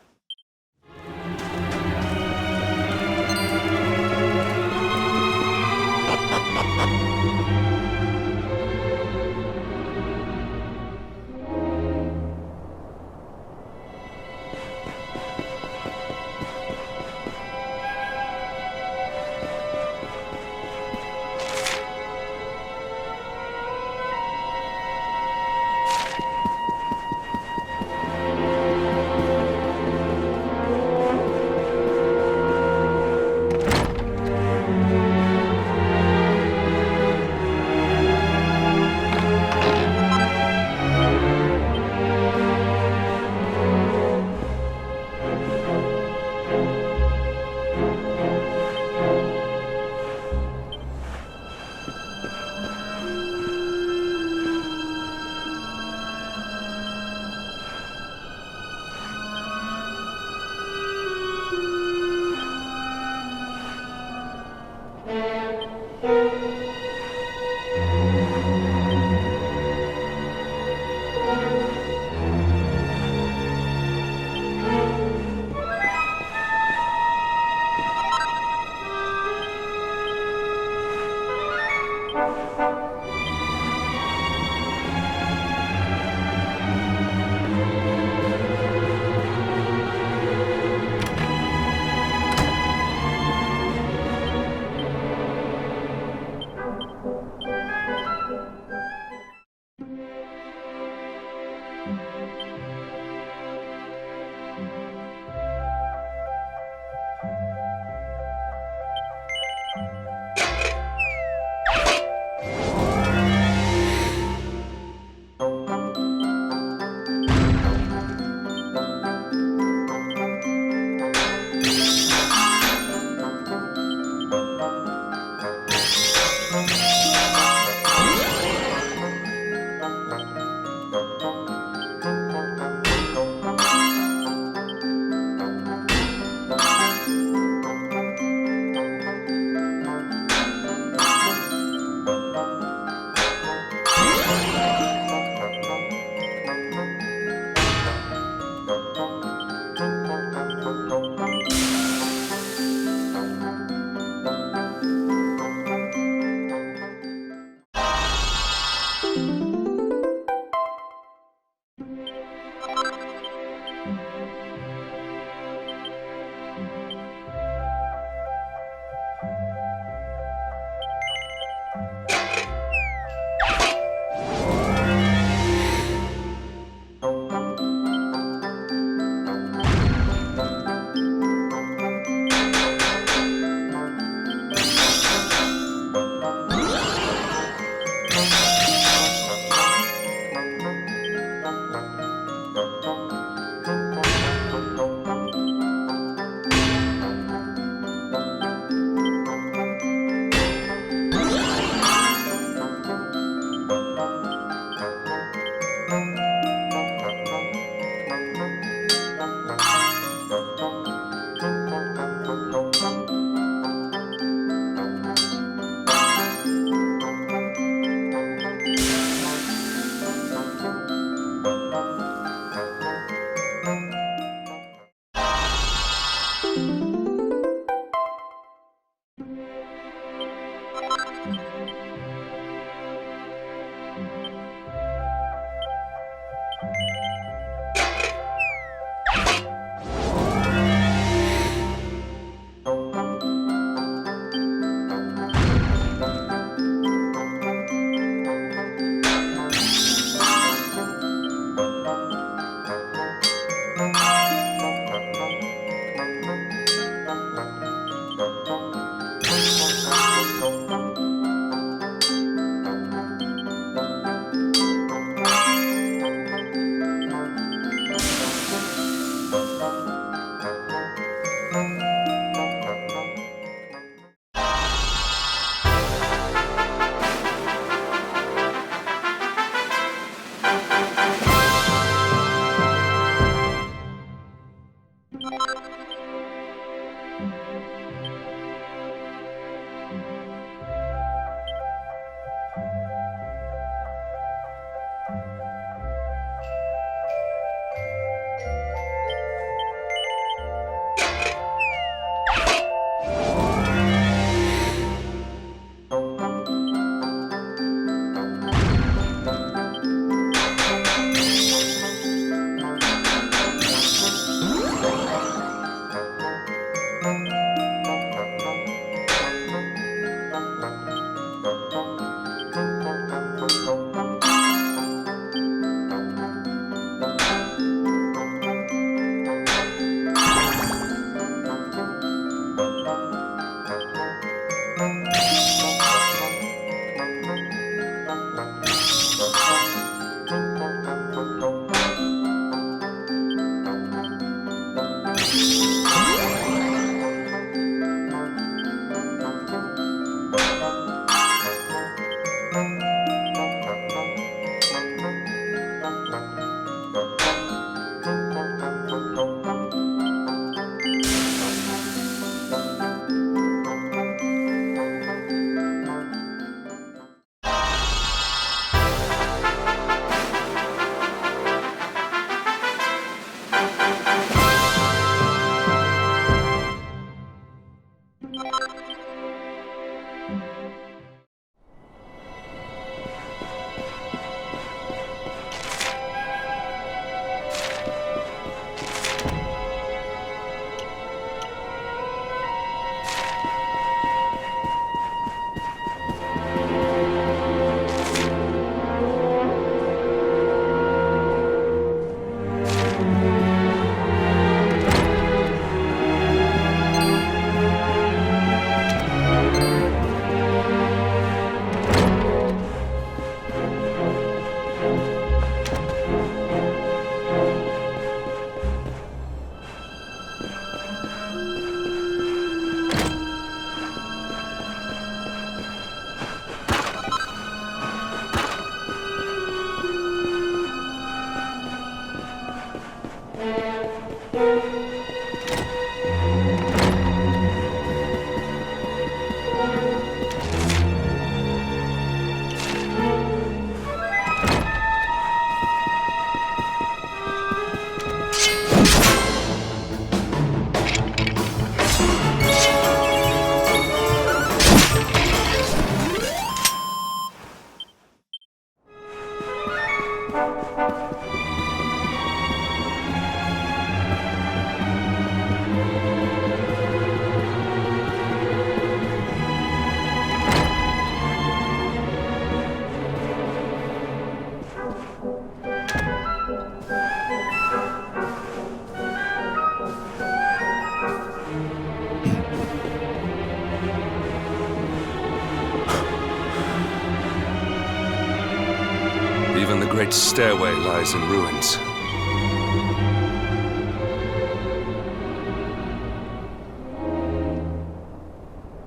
Even the great stairway lies in ruins.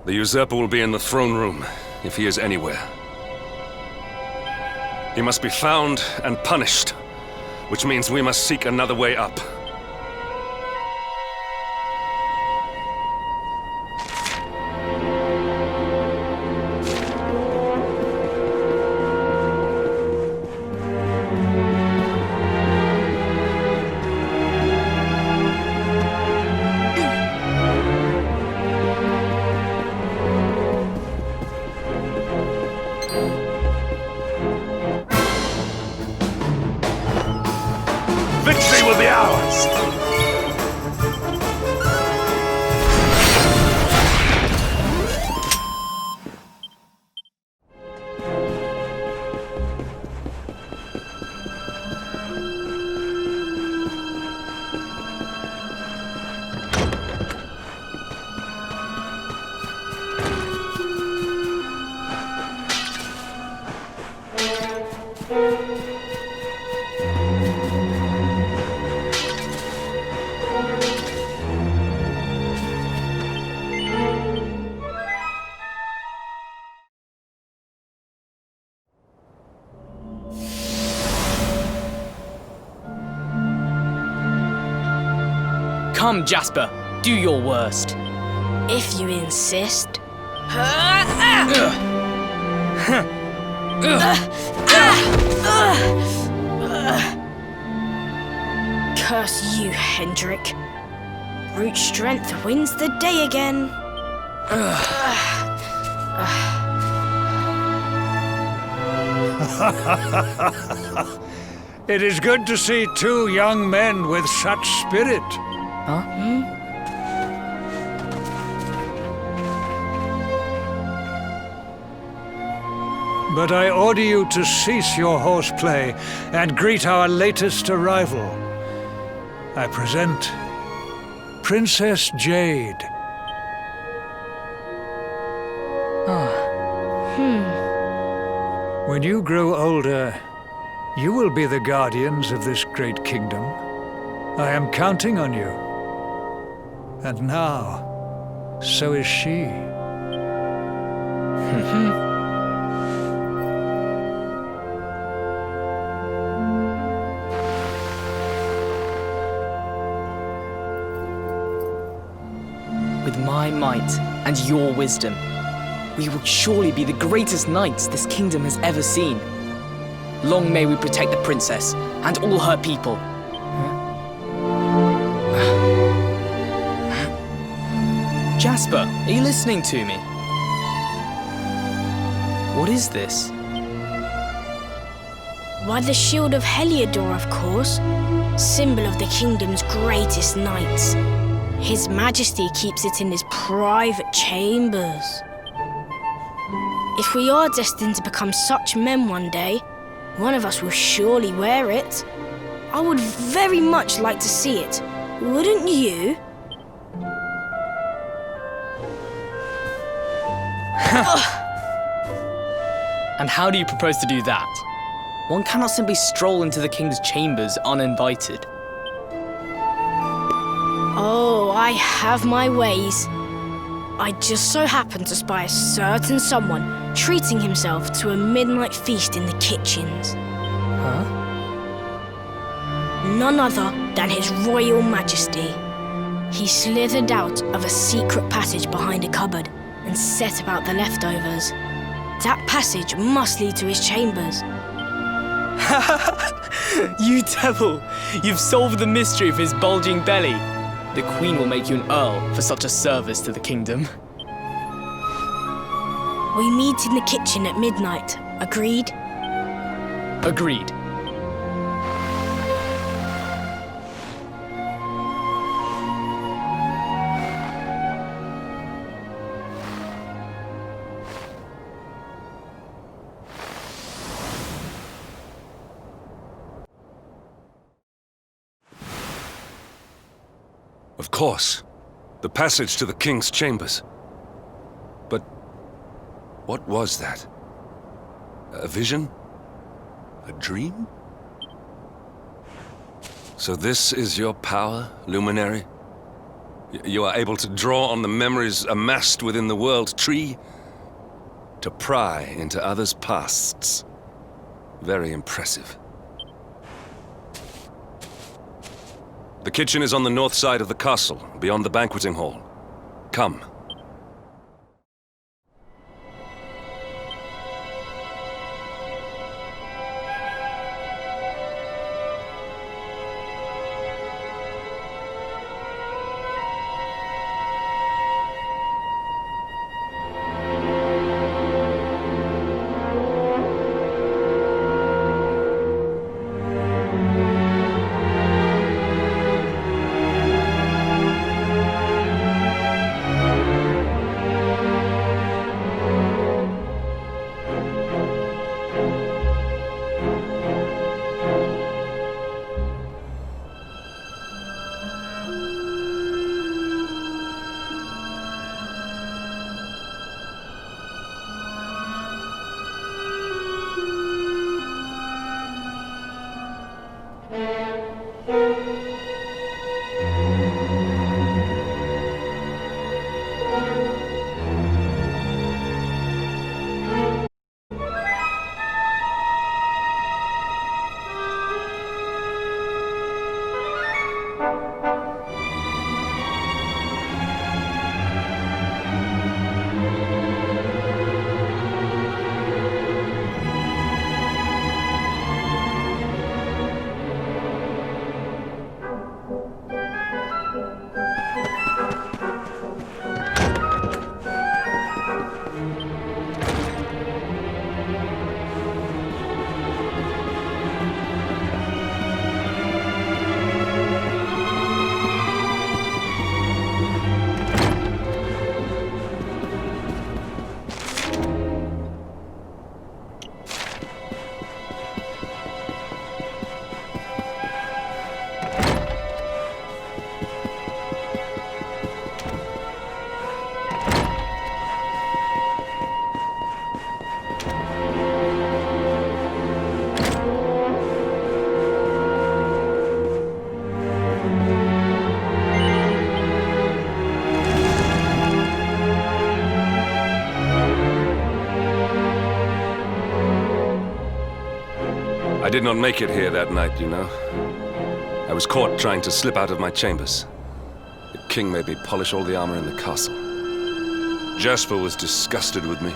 The usurper will be in the throne room, if he is anywhere. He must be found and punished, which means we must seek another way up. Victory will be ours! Come, Jasper, do your worst. If you insist. Curse you, Hendrik. Brute strength wins the day again. It is good to see two young men with such spirit. Huh? But I order you to cease your horseplay and greet our latest arrival. I present Princess Jade. When you grow older, you will be the guardians of this great kingdom. I am counting on you. And now, so is she. With my might and your wisdom, we will surely be the greatest knights this kingdom has ever seen. Long may we protect the princess and all her people. Jasper, are you listening to me? What is this? Why, the shield of Heliodor, of course. Symbol of the kingdom's greatest knights. His Majesty keeps it in his private chambers. If we are destined to become such men one day, one of us will surely wear it. I would very much like to see it. Wouldn't you? And how do you propose to do that? One cannot simply stroll into the king's chambers uninvited. Oh, I have my ways. I just so happened to spy a certain someone treating himself to a midnight feast in the kitchens. Huh? None other than His Royal Majesty. He slithered out of a secret passage behind a cupboard and set about the leftovers. That passage must lead to his chambers. You devil! You've solved the mystery of his bulging belly. The Queen will make you an earl for such a service to the kingdom. We meet in the kitchen at midnight. Agreed? Agreed. Of course. The passage to the king's chambers. But what was that? A vision? A dream? So this is your power, Luminary? You are able to draw on the memories amassed within the World Tree to pry into others' pasts. Very impressive. The kitchen is on the north side of the castle, beyond the banqueting hall. Come. did not make it here that night, you know. I was caught trying to slip out of my chambers. The king made me polish all the armor in the castle. Jasper was disgusted with me.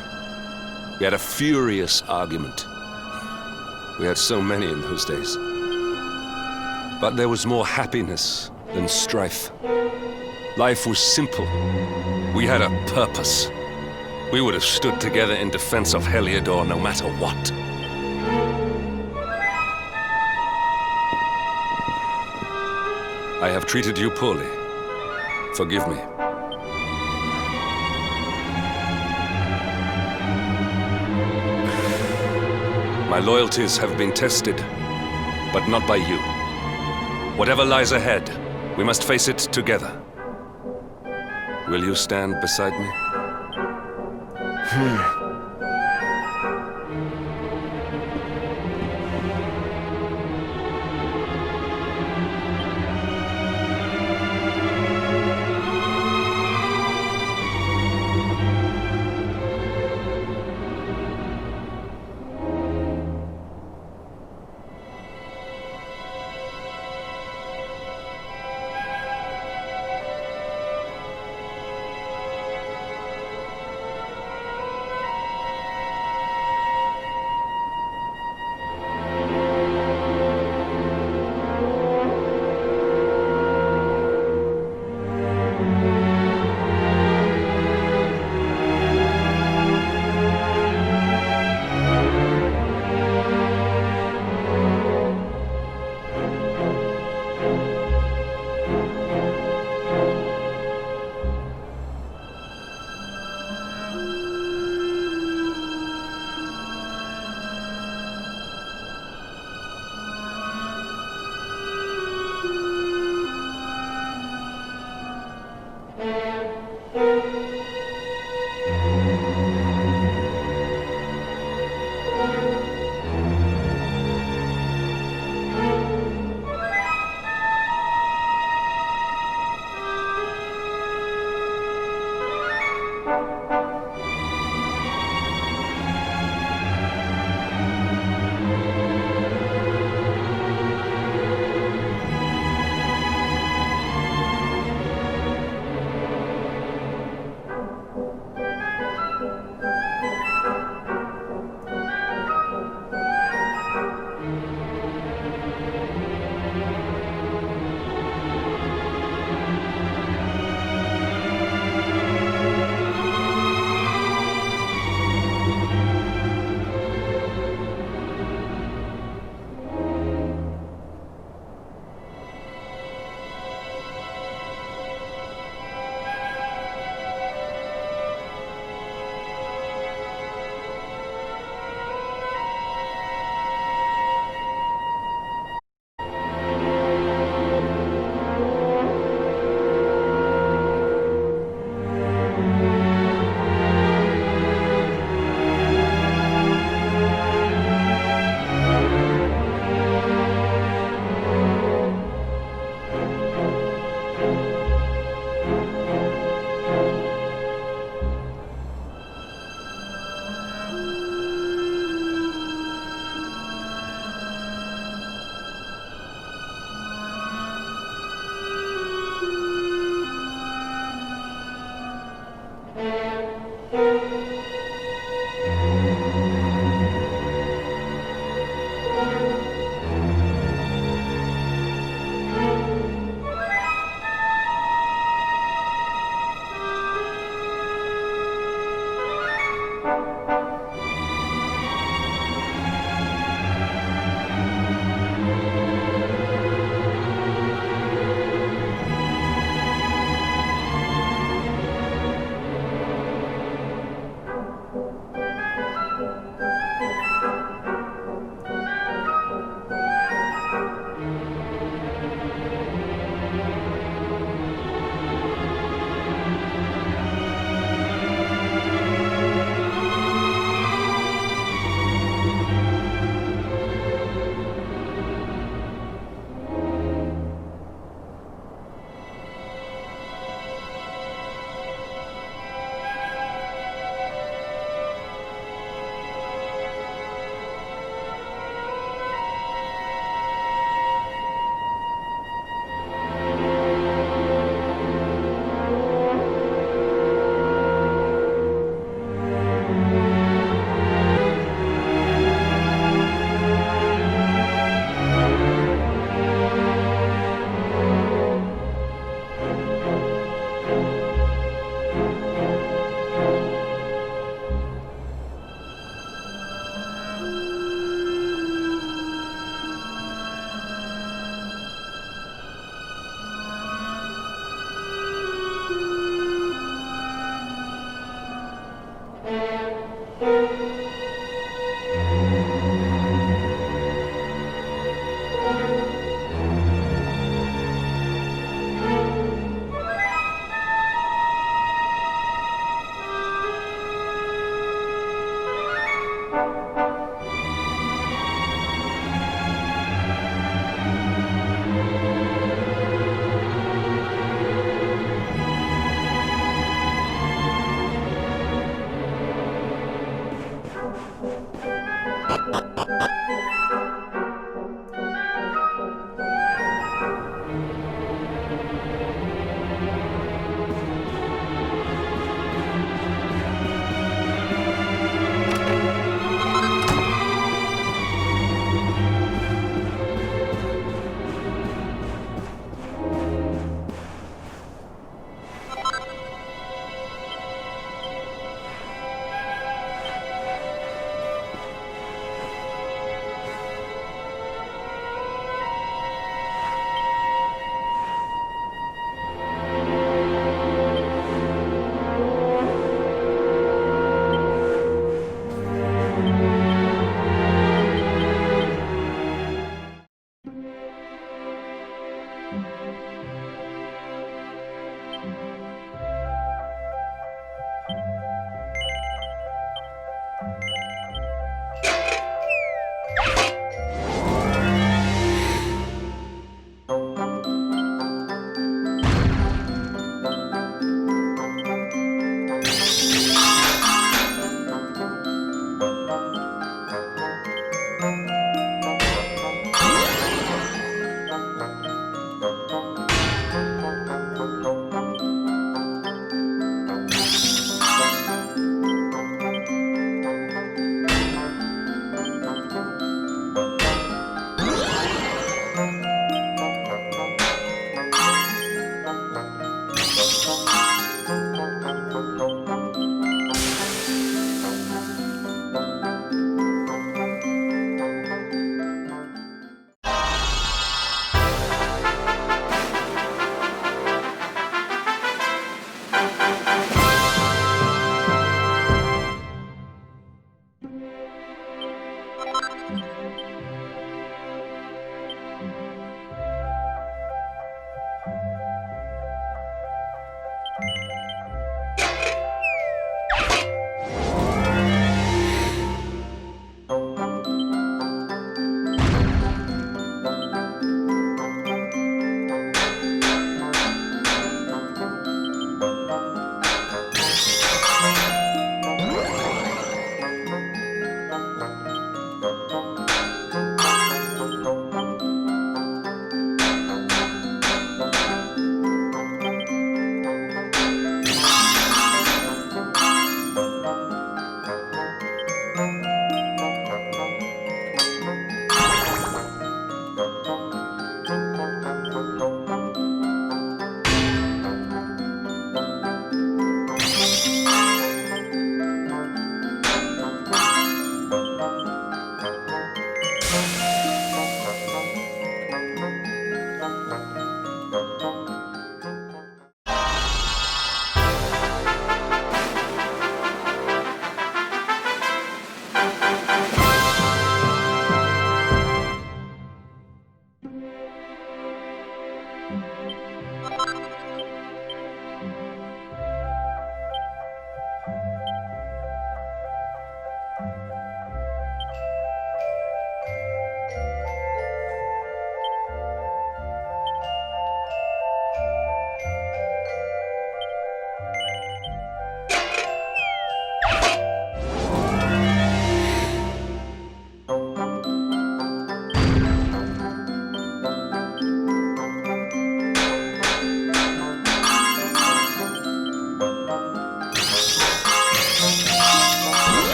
We had a furious argument. We had so many in those days. But there was more happiness than strife. Life was simple. We had a purpose. We would have stood together in defense of Heliodor no matter what. I have treated you poorly. Forgive me. My loyalties have been tested, but not by you. Whatever lies ahead, we must face it together. Will you stand beside me?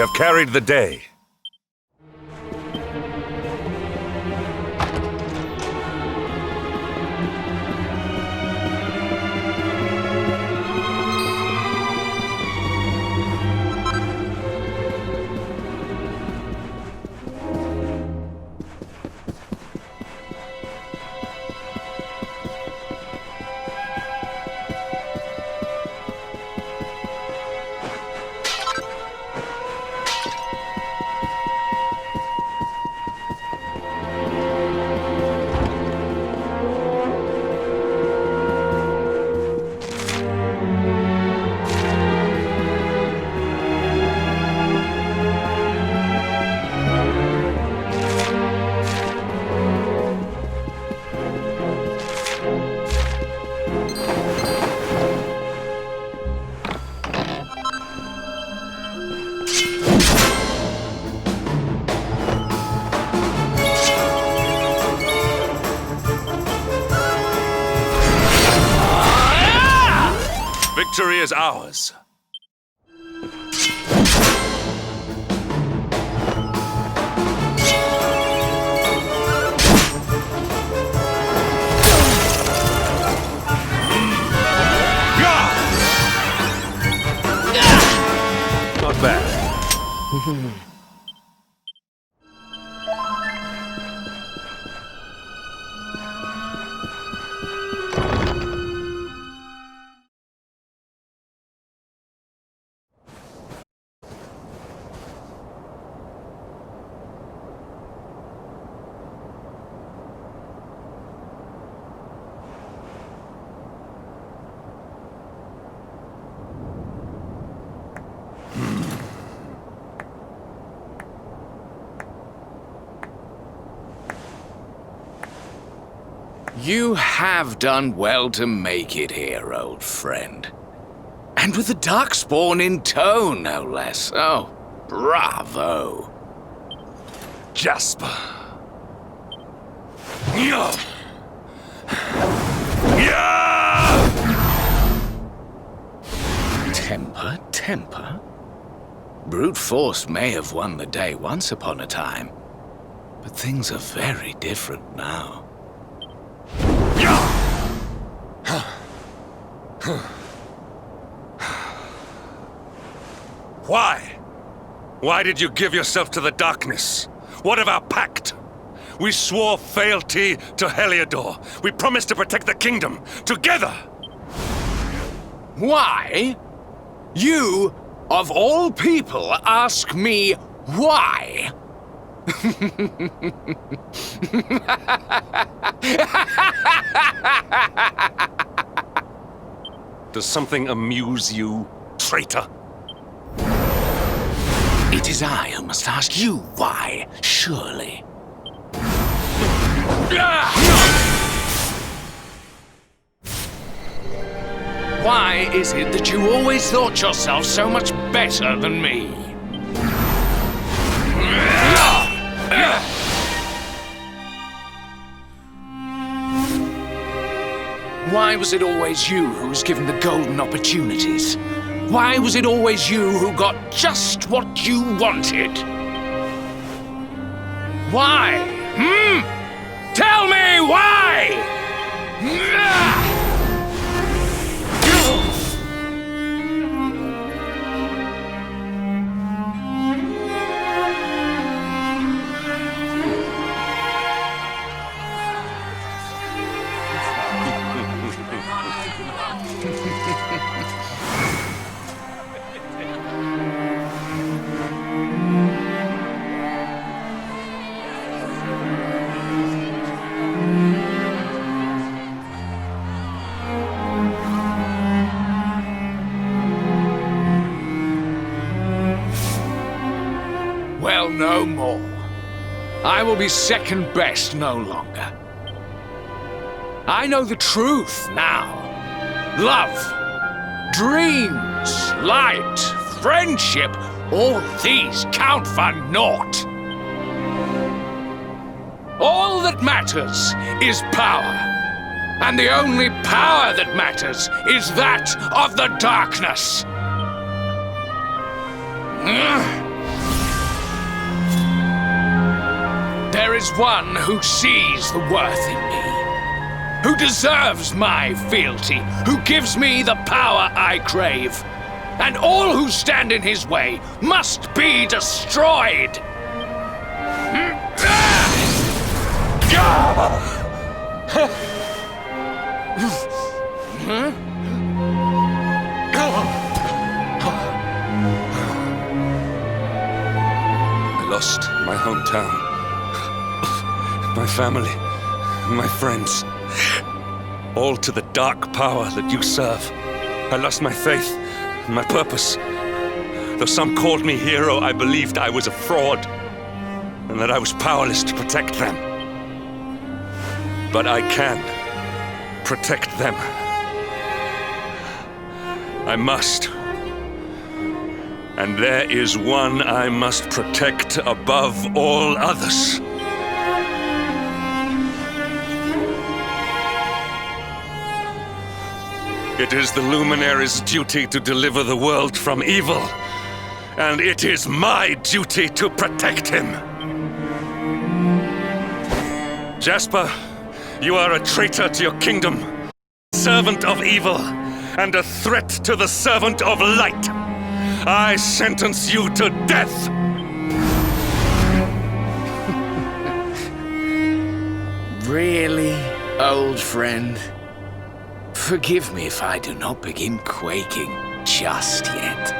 have carried the day. Victory is ours. Not bad. You have done well to make it here, old friend. And with the Darkspawn in tow, no less. Oh, bravo. Jasper. Yeah. Yeah. Temper, temper. Brute force may have won the day once upon a time, but things are very different now. Why? Why did you give yourself to the darkness? What of our pact? We swore fealty to Heliodor. We promised to protect the kingdom, together! Why? You, of all people, ask me why? Does something amuse you, traitor? It is I who must ask you why, surely. Why is it that you always thought yourself so much better than me? Why was it always you who was given the golden opportunities? Why was it always you who got just what you wanted? Why? Tell me why! Well, no more. I will be second best no longer. I know the truth now. Love, dreams, light, friendship, all these count for naught. All that matters is power. And the only power that matters is that of the darkness. is one who sees the worth in me, who deserves my fealty, who gives me the power I crave. And all who stand in his way must be destroyed. I lost my hometown, my family, my friends, all to the dark power that you serve. I lost my faith, my purpose. Though some called me hero, I believed I was a fraud, and that I was powerless to protect them. But I can protect them. I must. And there is one I must protect above all others. It is the Luminary's duty to deliver the world from evil, and it is my duty to protect him. Jasper, you are a traitor to your kingdom, servant of evil, and a threat to the servant of light. I sentence you to death! Really, old friend? Forgive me if I do not begin quaking just yet.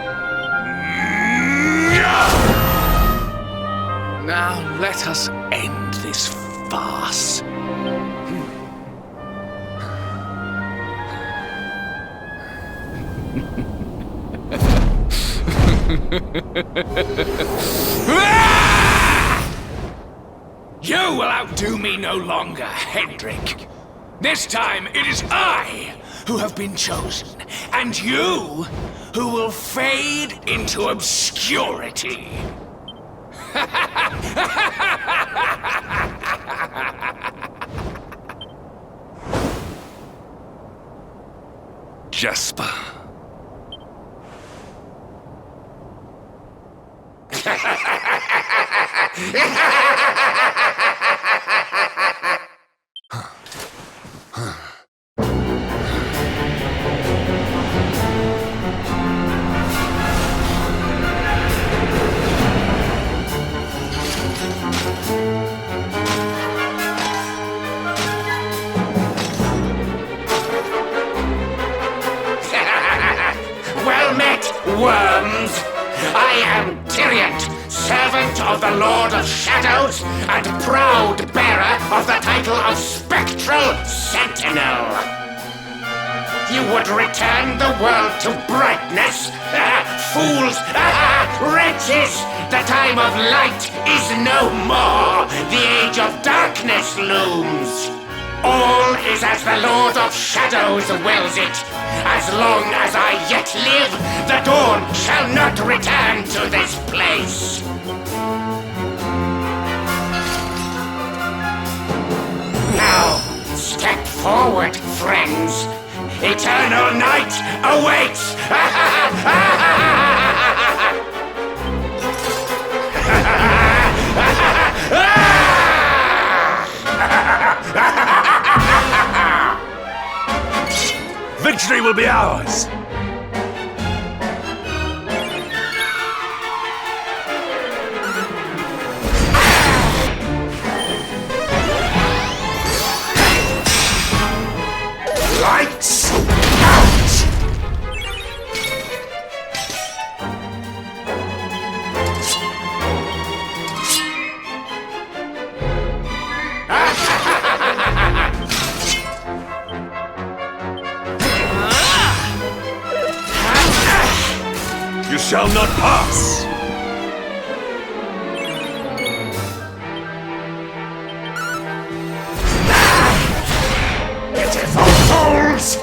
Now let us end this farce. You will outdo me no longer, Hendrik. This time it is I who have been chosen, and you who will fade into obscurity. Jasper. Well met, worms! I am Tyriant, servant of the Lord of Shadows, and proud bearer of the title of Spectral Sentinel. You would return the world to brightness? Fools! Wretches! The time of light is no more! The age of darkness looms! All is as the Lord of Shadows wills it. As long as I yet live, the dawn shall not return to this place. Now, step forward, friends. Eternal night awaits! Victory will be ours! Lights out! You shall not pass! Pitiful fools!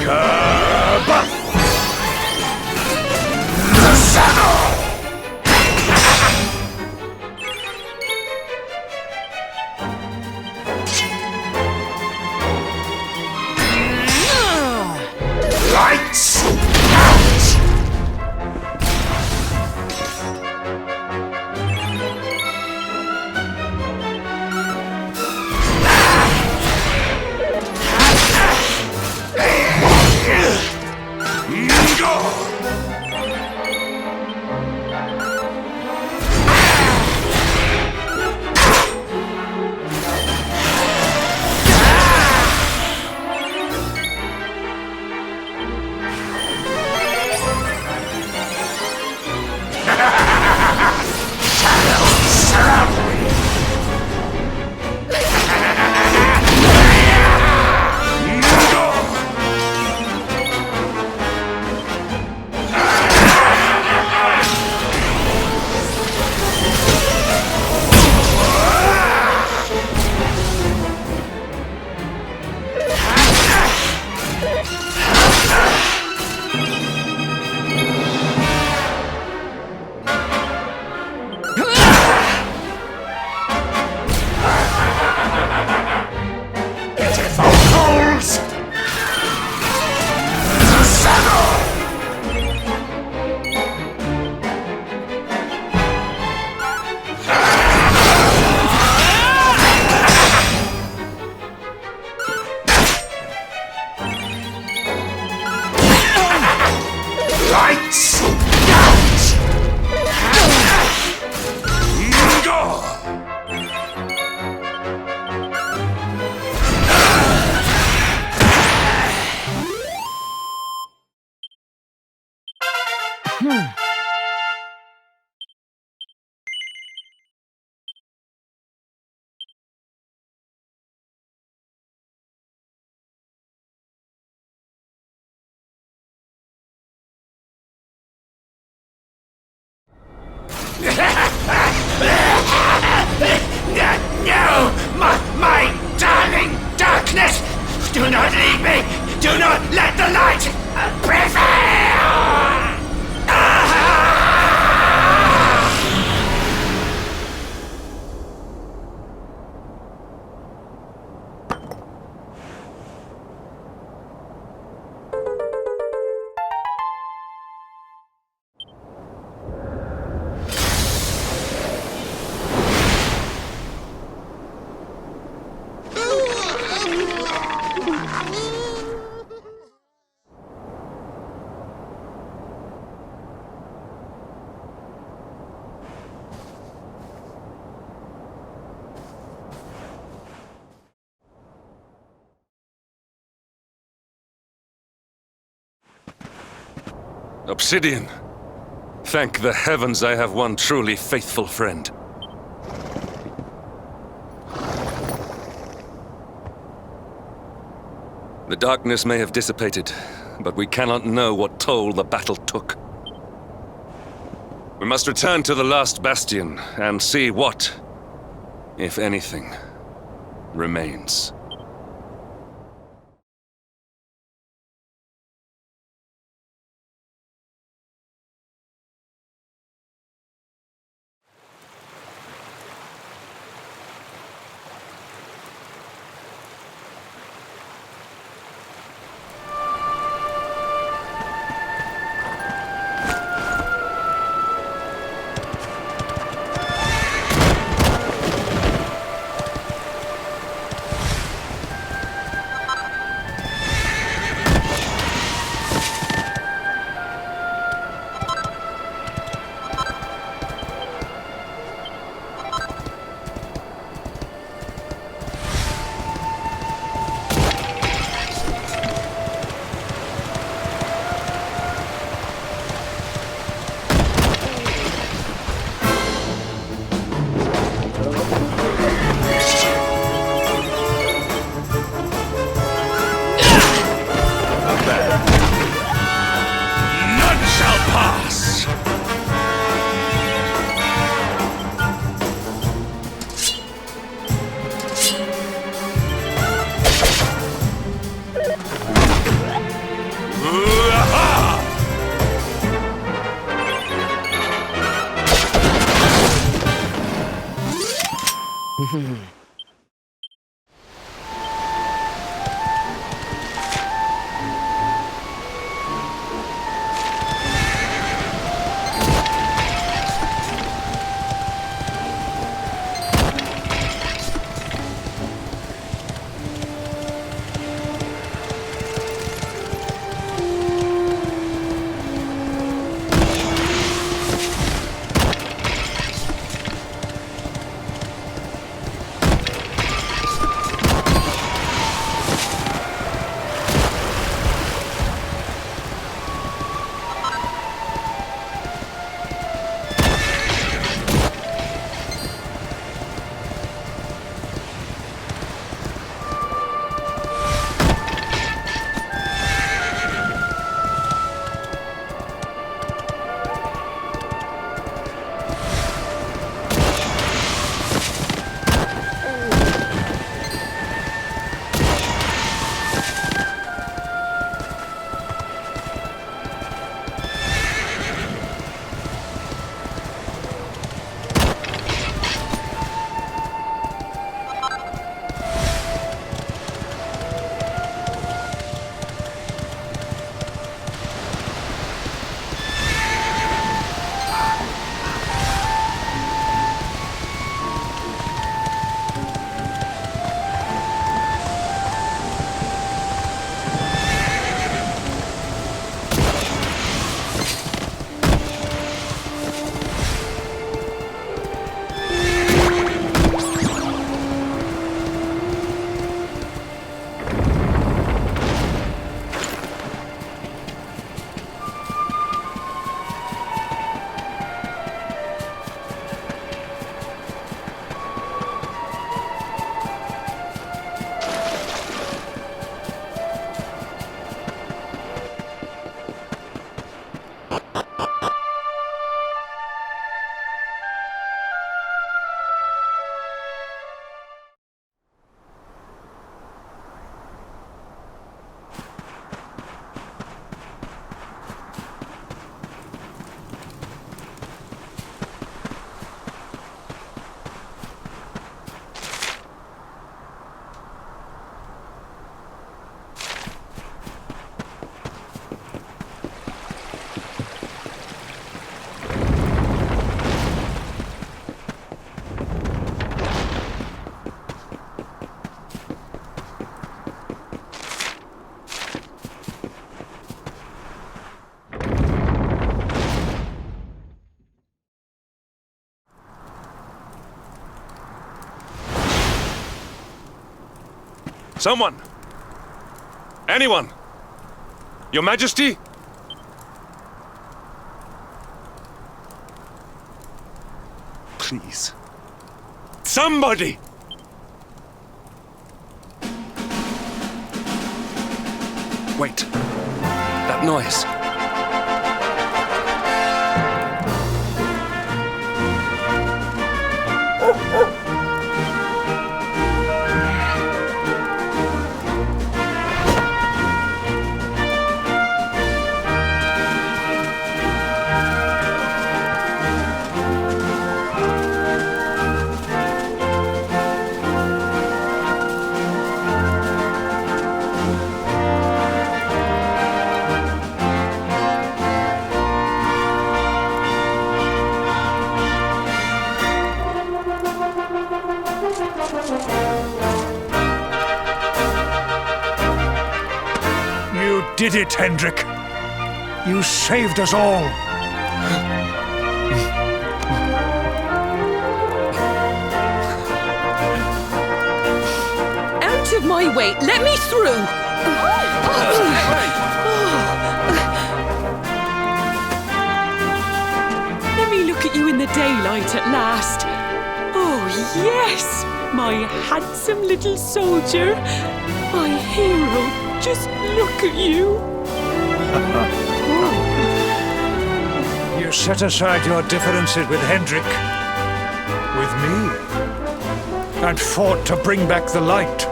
Kabuff! The saddle! Lights out! Lights out! No! My darling darkness! Do not leave me! Do not let the light prevail! Obsidian! Thank the heavens I have one truly faithful friend. The darkness may have dissipated, but we cannot know what toll the battle took. We must return to the last bastion and see what, if anything, remains. Someone! Anyone! Your Majesty? Please. Somebody! Wait. That noise. You did it, Hendrik. You saved us all. Out of my way! Let me through! Let me look at you in the daylight at last. Oh, yes! My handsome little soldier. My hero. Just look at you. You set aside your differences with Hendrik, with me, and fought to bring back the light.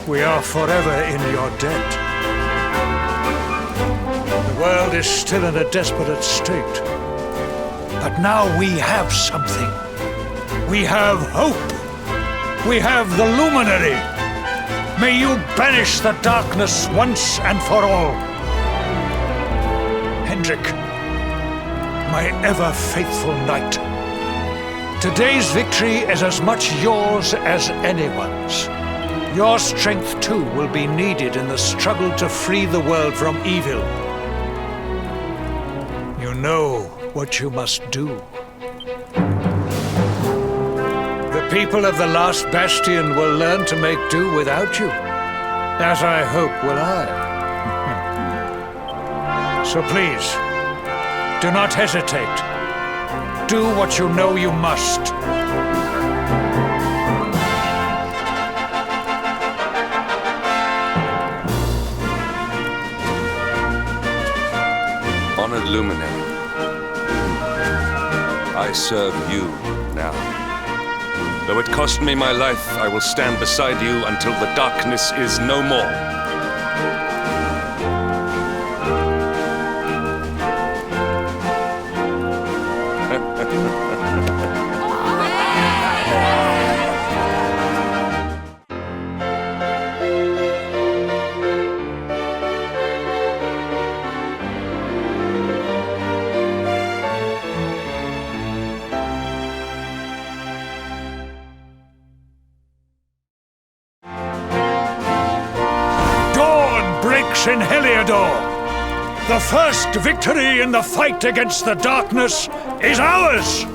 We are forever in your debt. The world is still in a desperate state. But now we have something. We have hope. We have the Luminary. May you banish the darkness once and for all. Hendrik, my ever-faithful knight. Today's victory is as much yours as anyone's. Your strength, too, will be needed in the struggle to free the world from evil. You know what you must do. The people of the last bastion will learn to make do without you, as I hope will I. So please, do not hesitate. Do what you know you must. Honored Luminary, I serve you now. Though it cost me my life, I will stand beside you until the darkness is no more. In Heliodor, the first victory in the fight against the darkness is ours!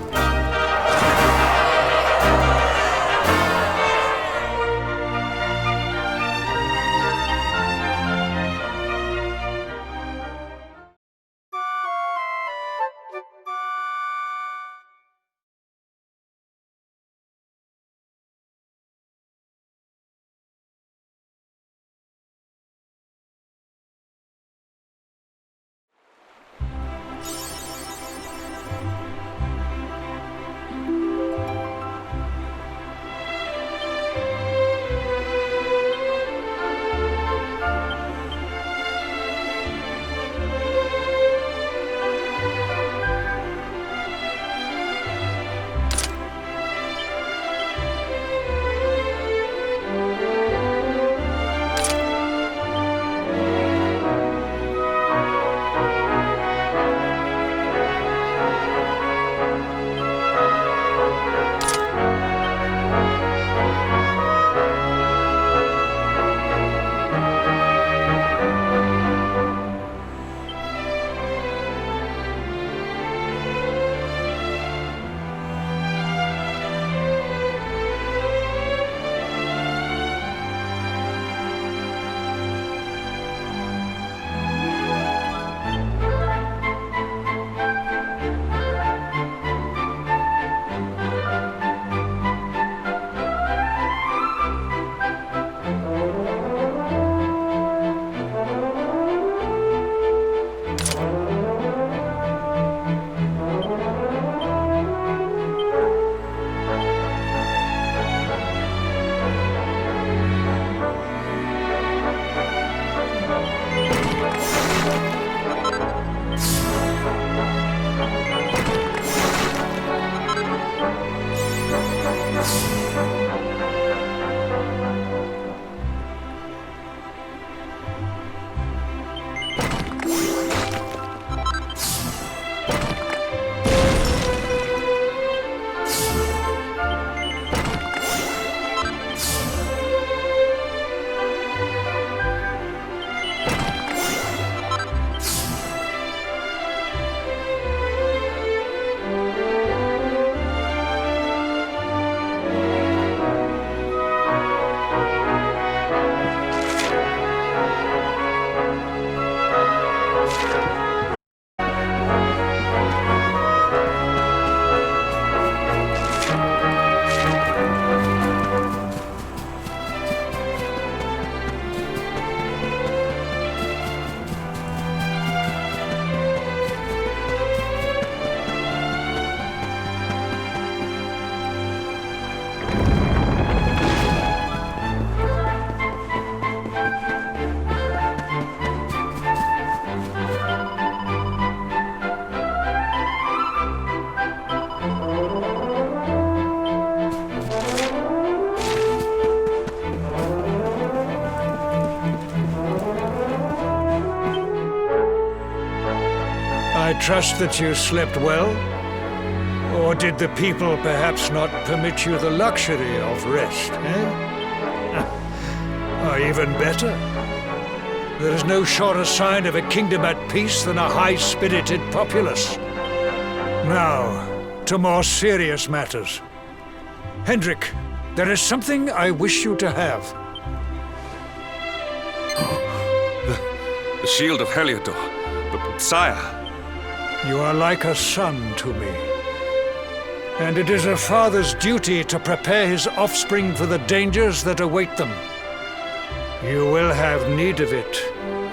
I trust that you slept well. Or did the people perhaps not permit you the luxury of rest, eh? Or even better, there is no surer sign of a kingdom at peace than a high-spirited populace. Now, to more serious matters. Hendrik, there is something I wish you to have. The shield of Heliodor. But sire... You are like a son to me. And it is a father's duty to prepare his offspring for the dangers that await them. You will have need of it,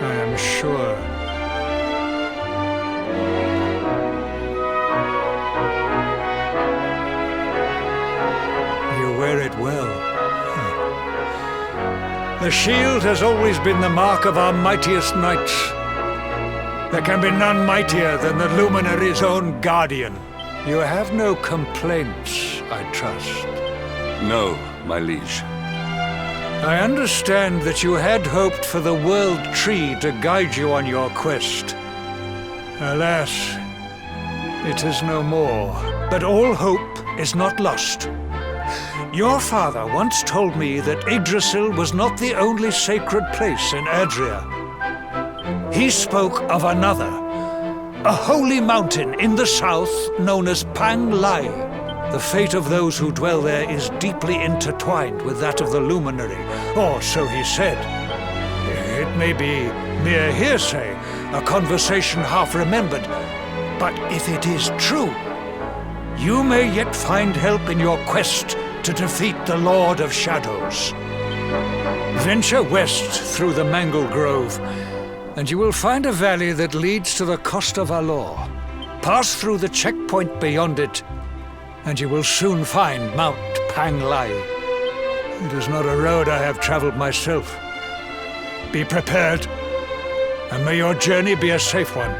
I am sure. You wear it well. The shield has always been the mark of our mightiest knights. There can be none mightier than the Luminary's own guardian. You have no complaints, I trust. No, my liege. I understand that you had hoped for the World Tree to guide you on your quest. Alas, it is no more. But all hope is not lost. Your father once told me that Yggdrasil was not the only sacred place in Adria. He spoke of another, a holy mountain in the south known as Pang Lai. The fate of those who dwell there is deeply intertwined with that of the Luminary, or so he said. It may be mere hearsay, a conversation half remembered, but if it is true, you may yet find help in your quest to defeat the Lord of Shadows. Venture west through the Mangle Grove, and you will find a valley that leads to the Costa Valor. Pass through the checkpoint beyond it, and you will soon find Mount Pang Lai. It is not a road I have traveled myself. Be prepared, and may your journey be a safe one.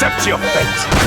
accept your fate!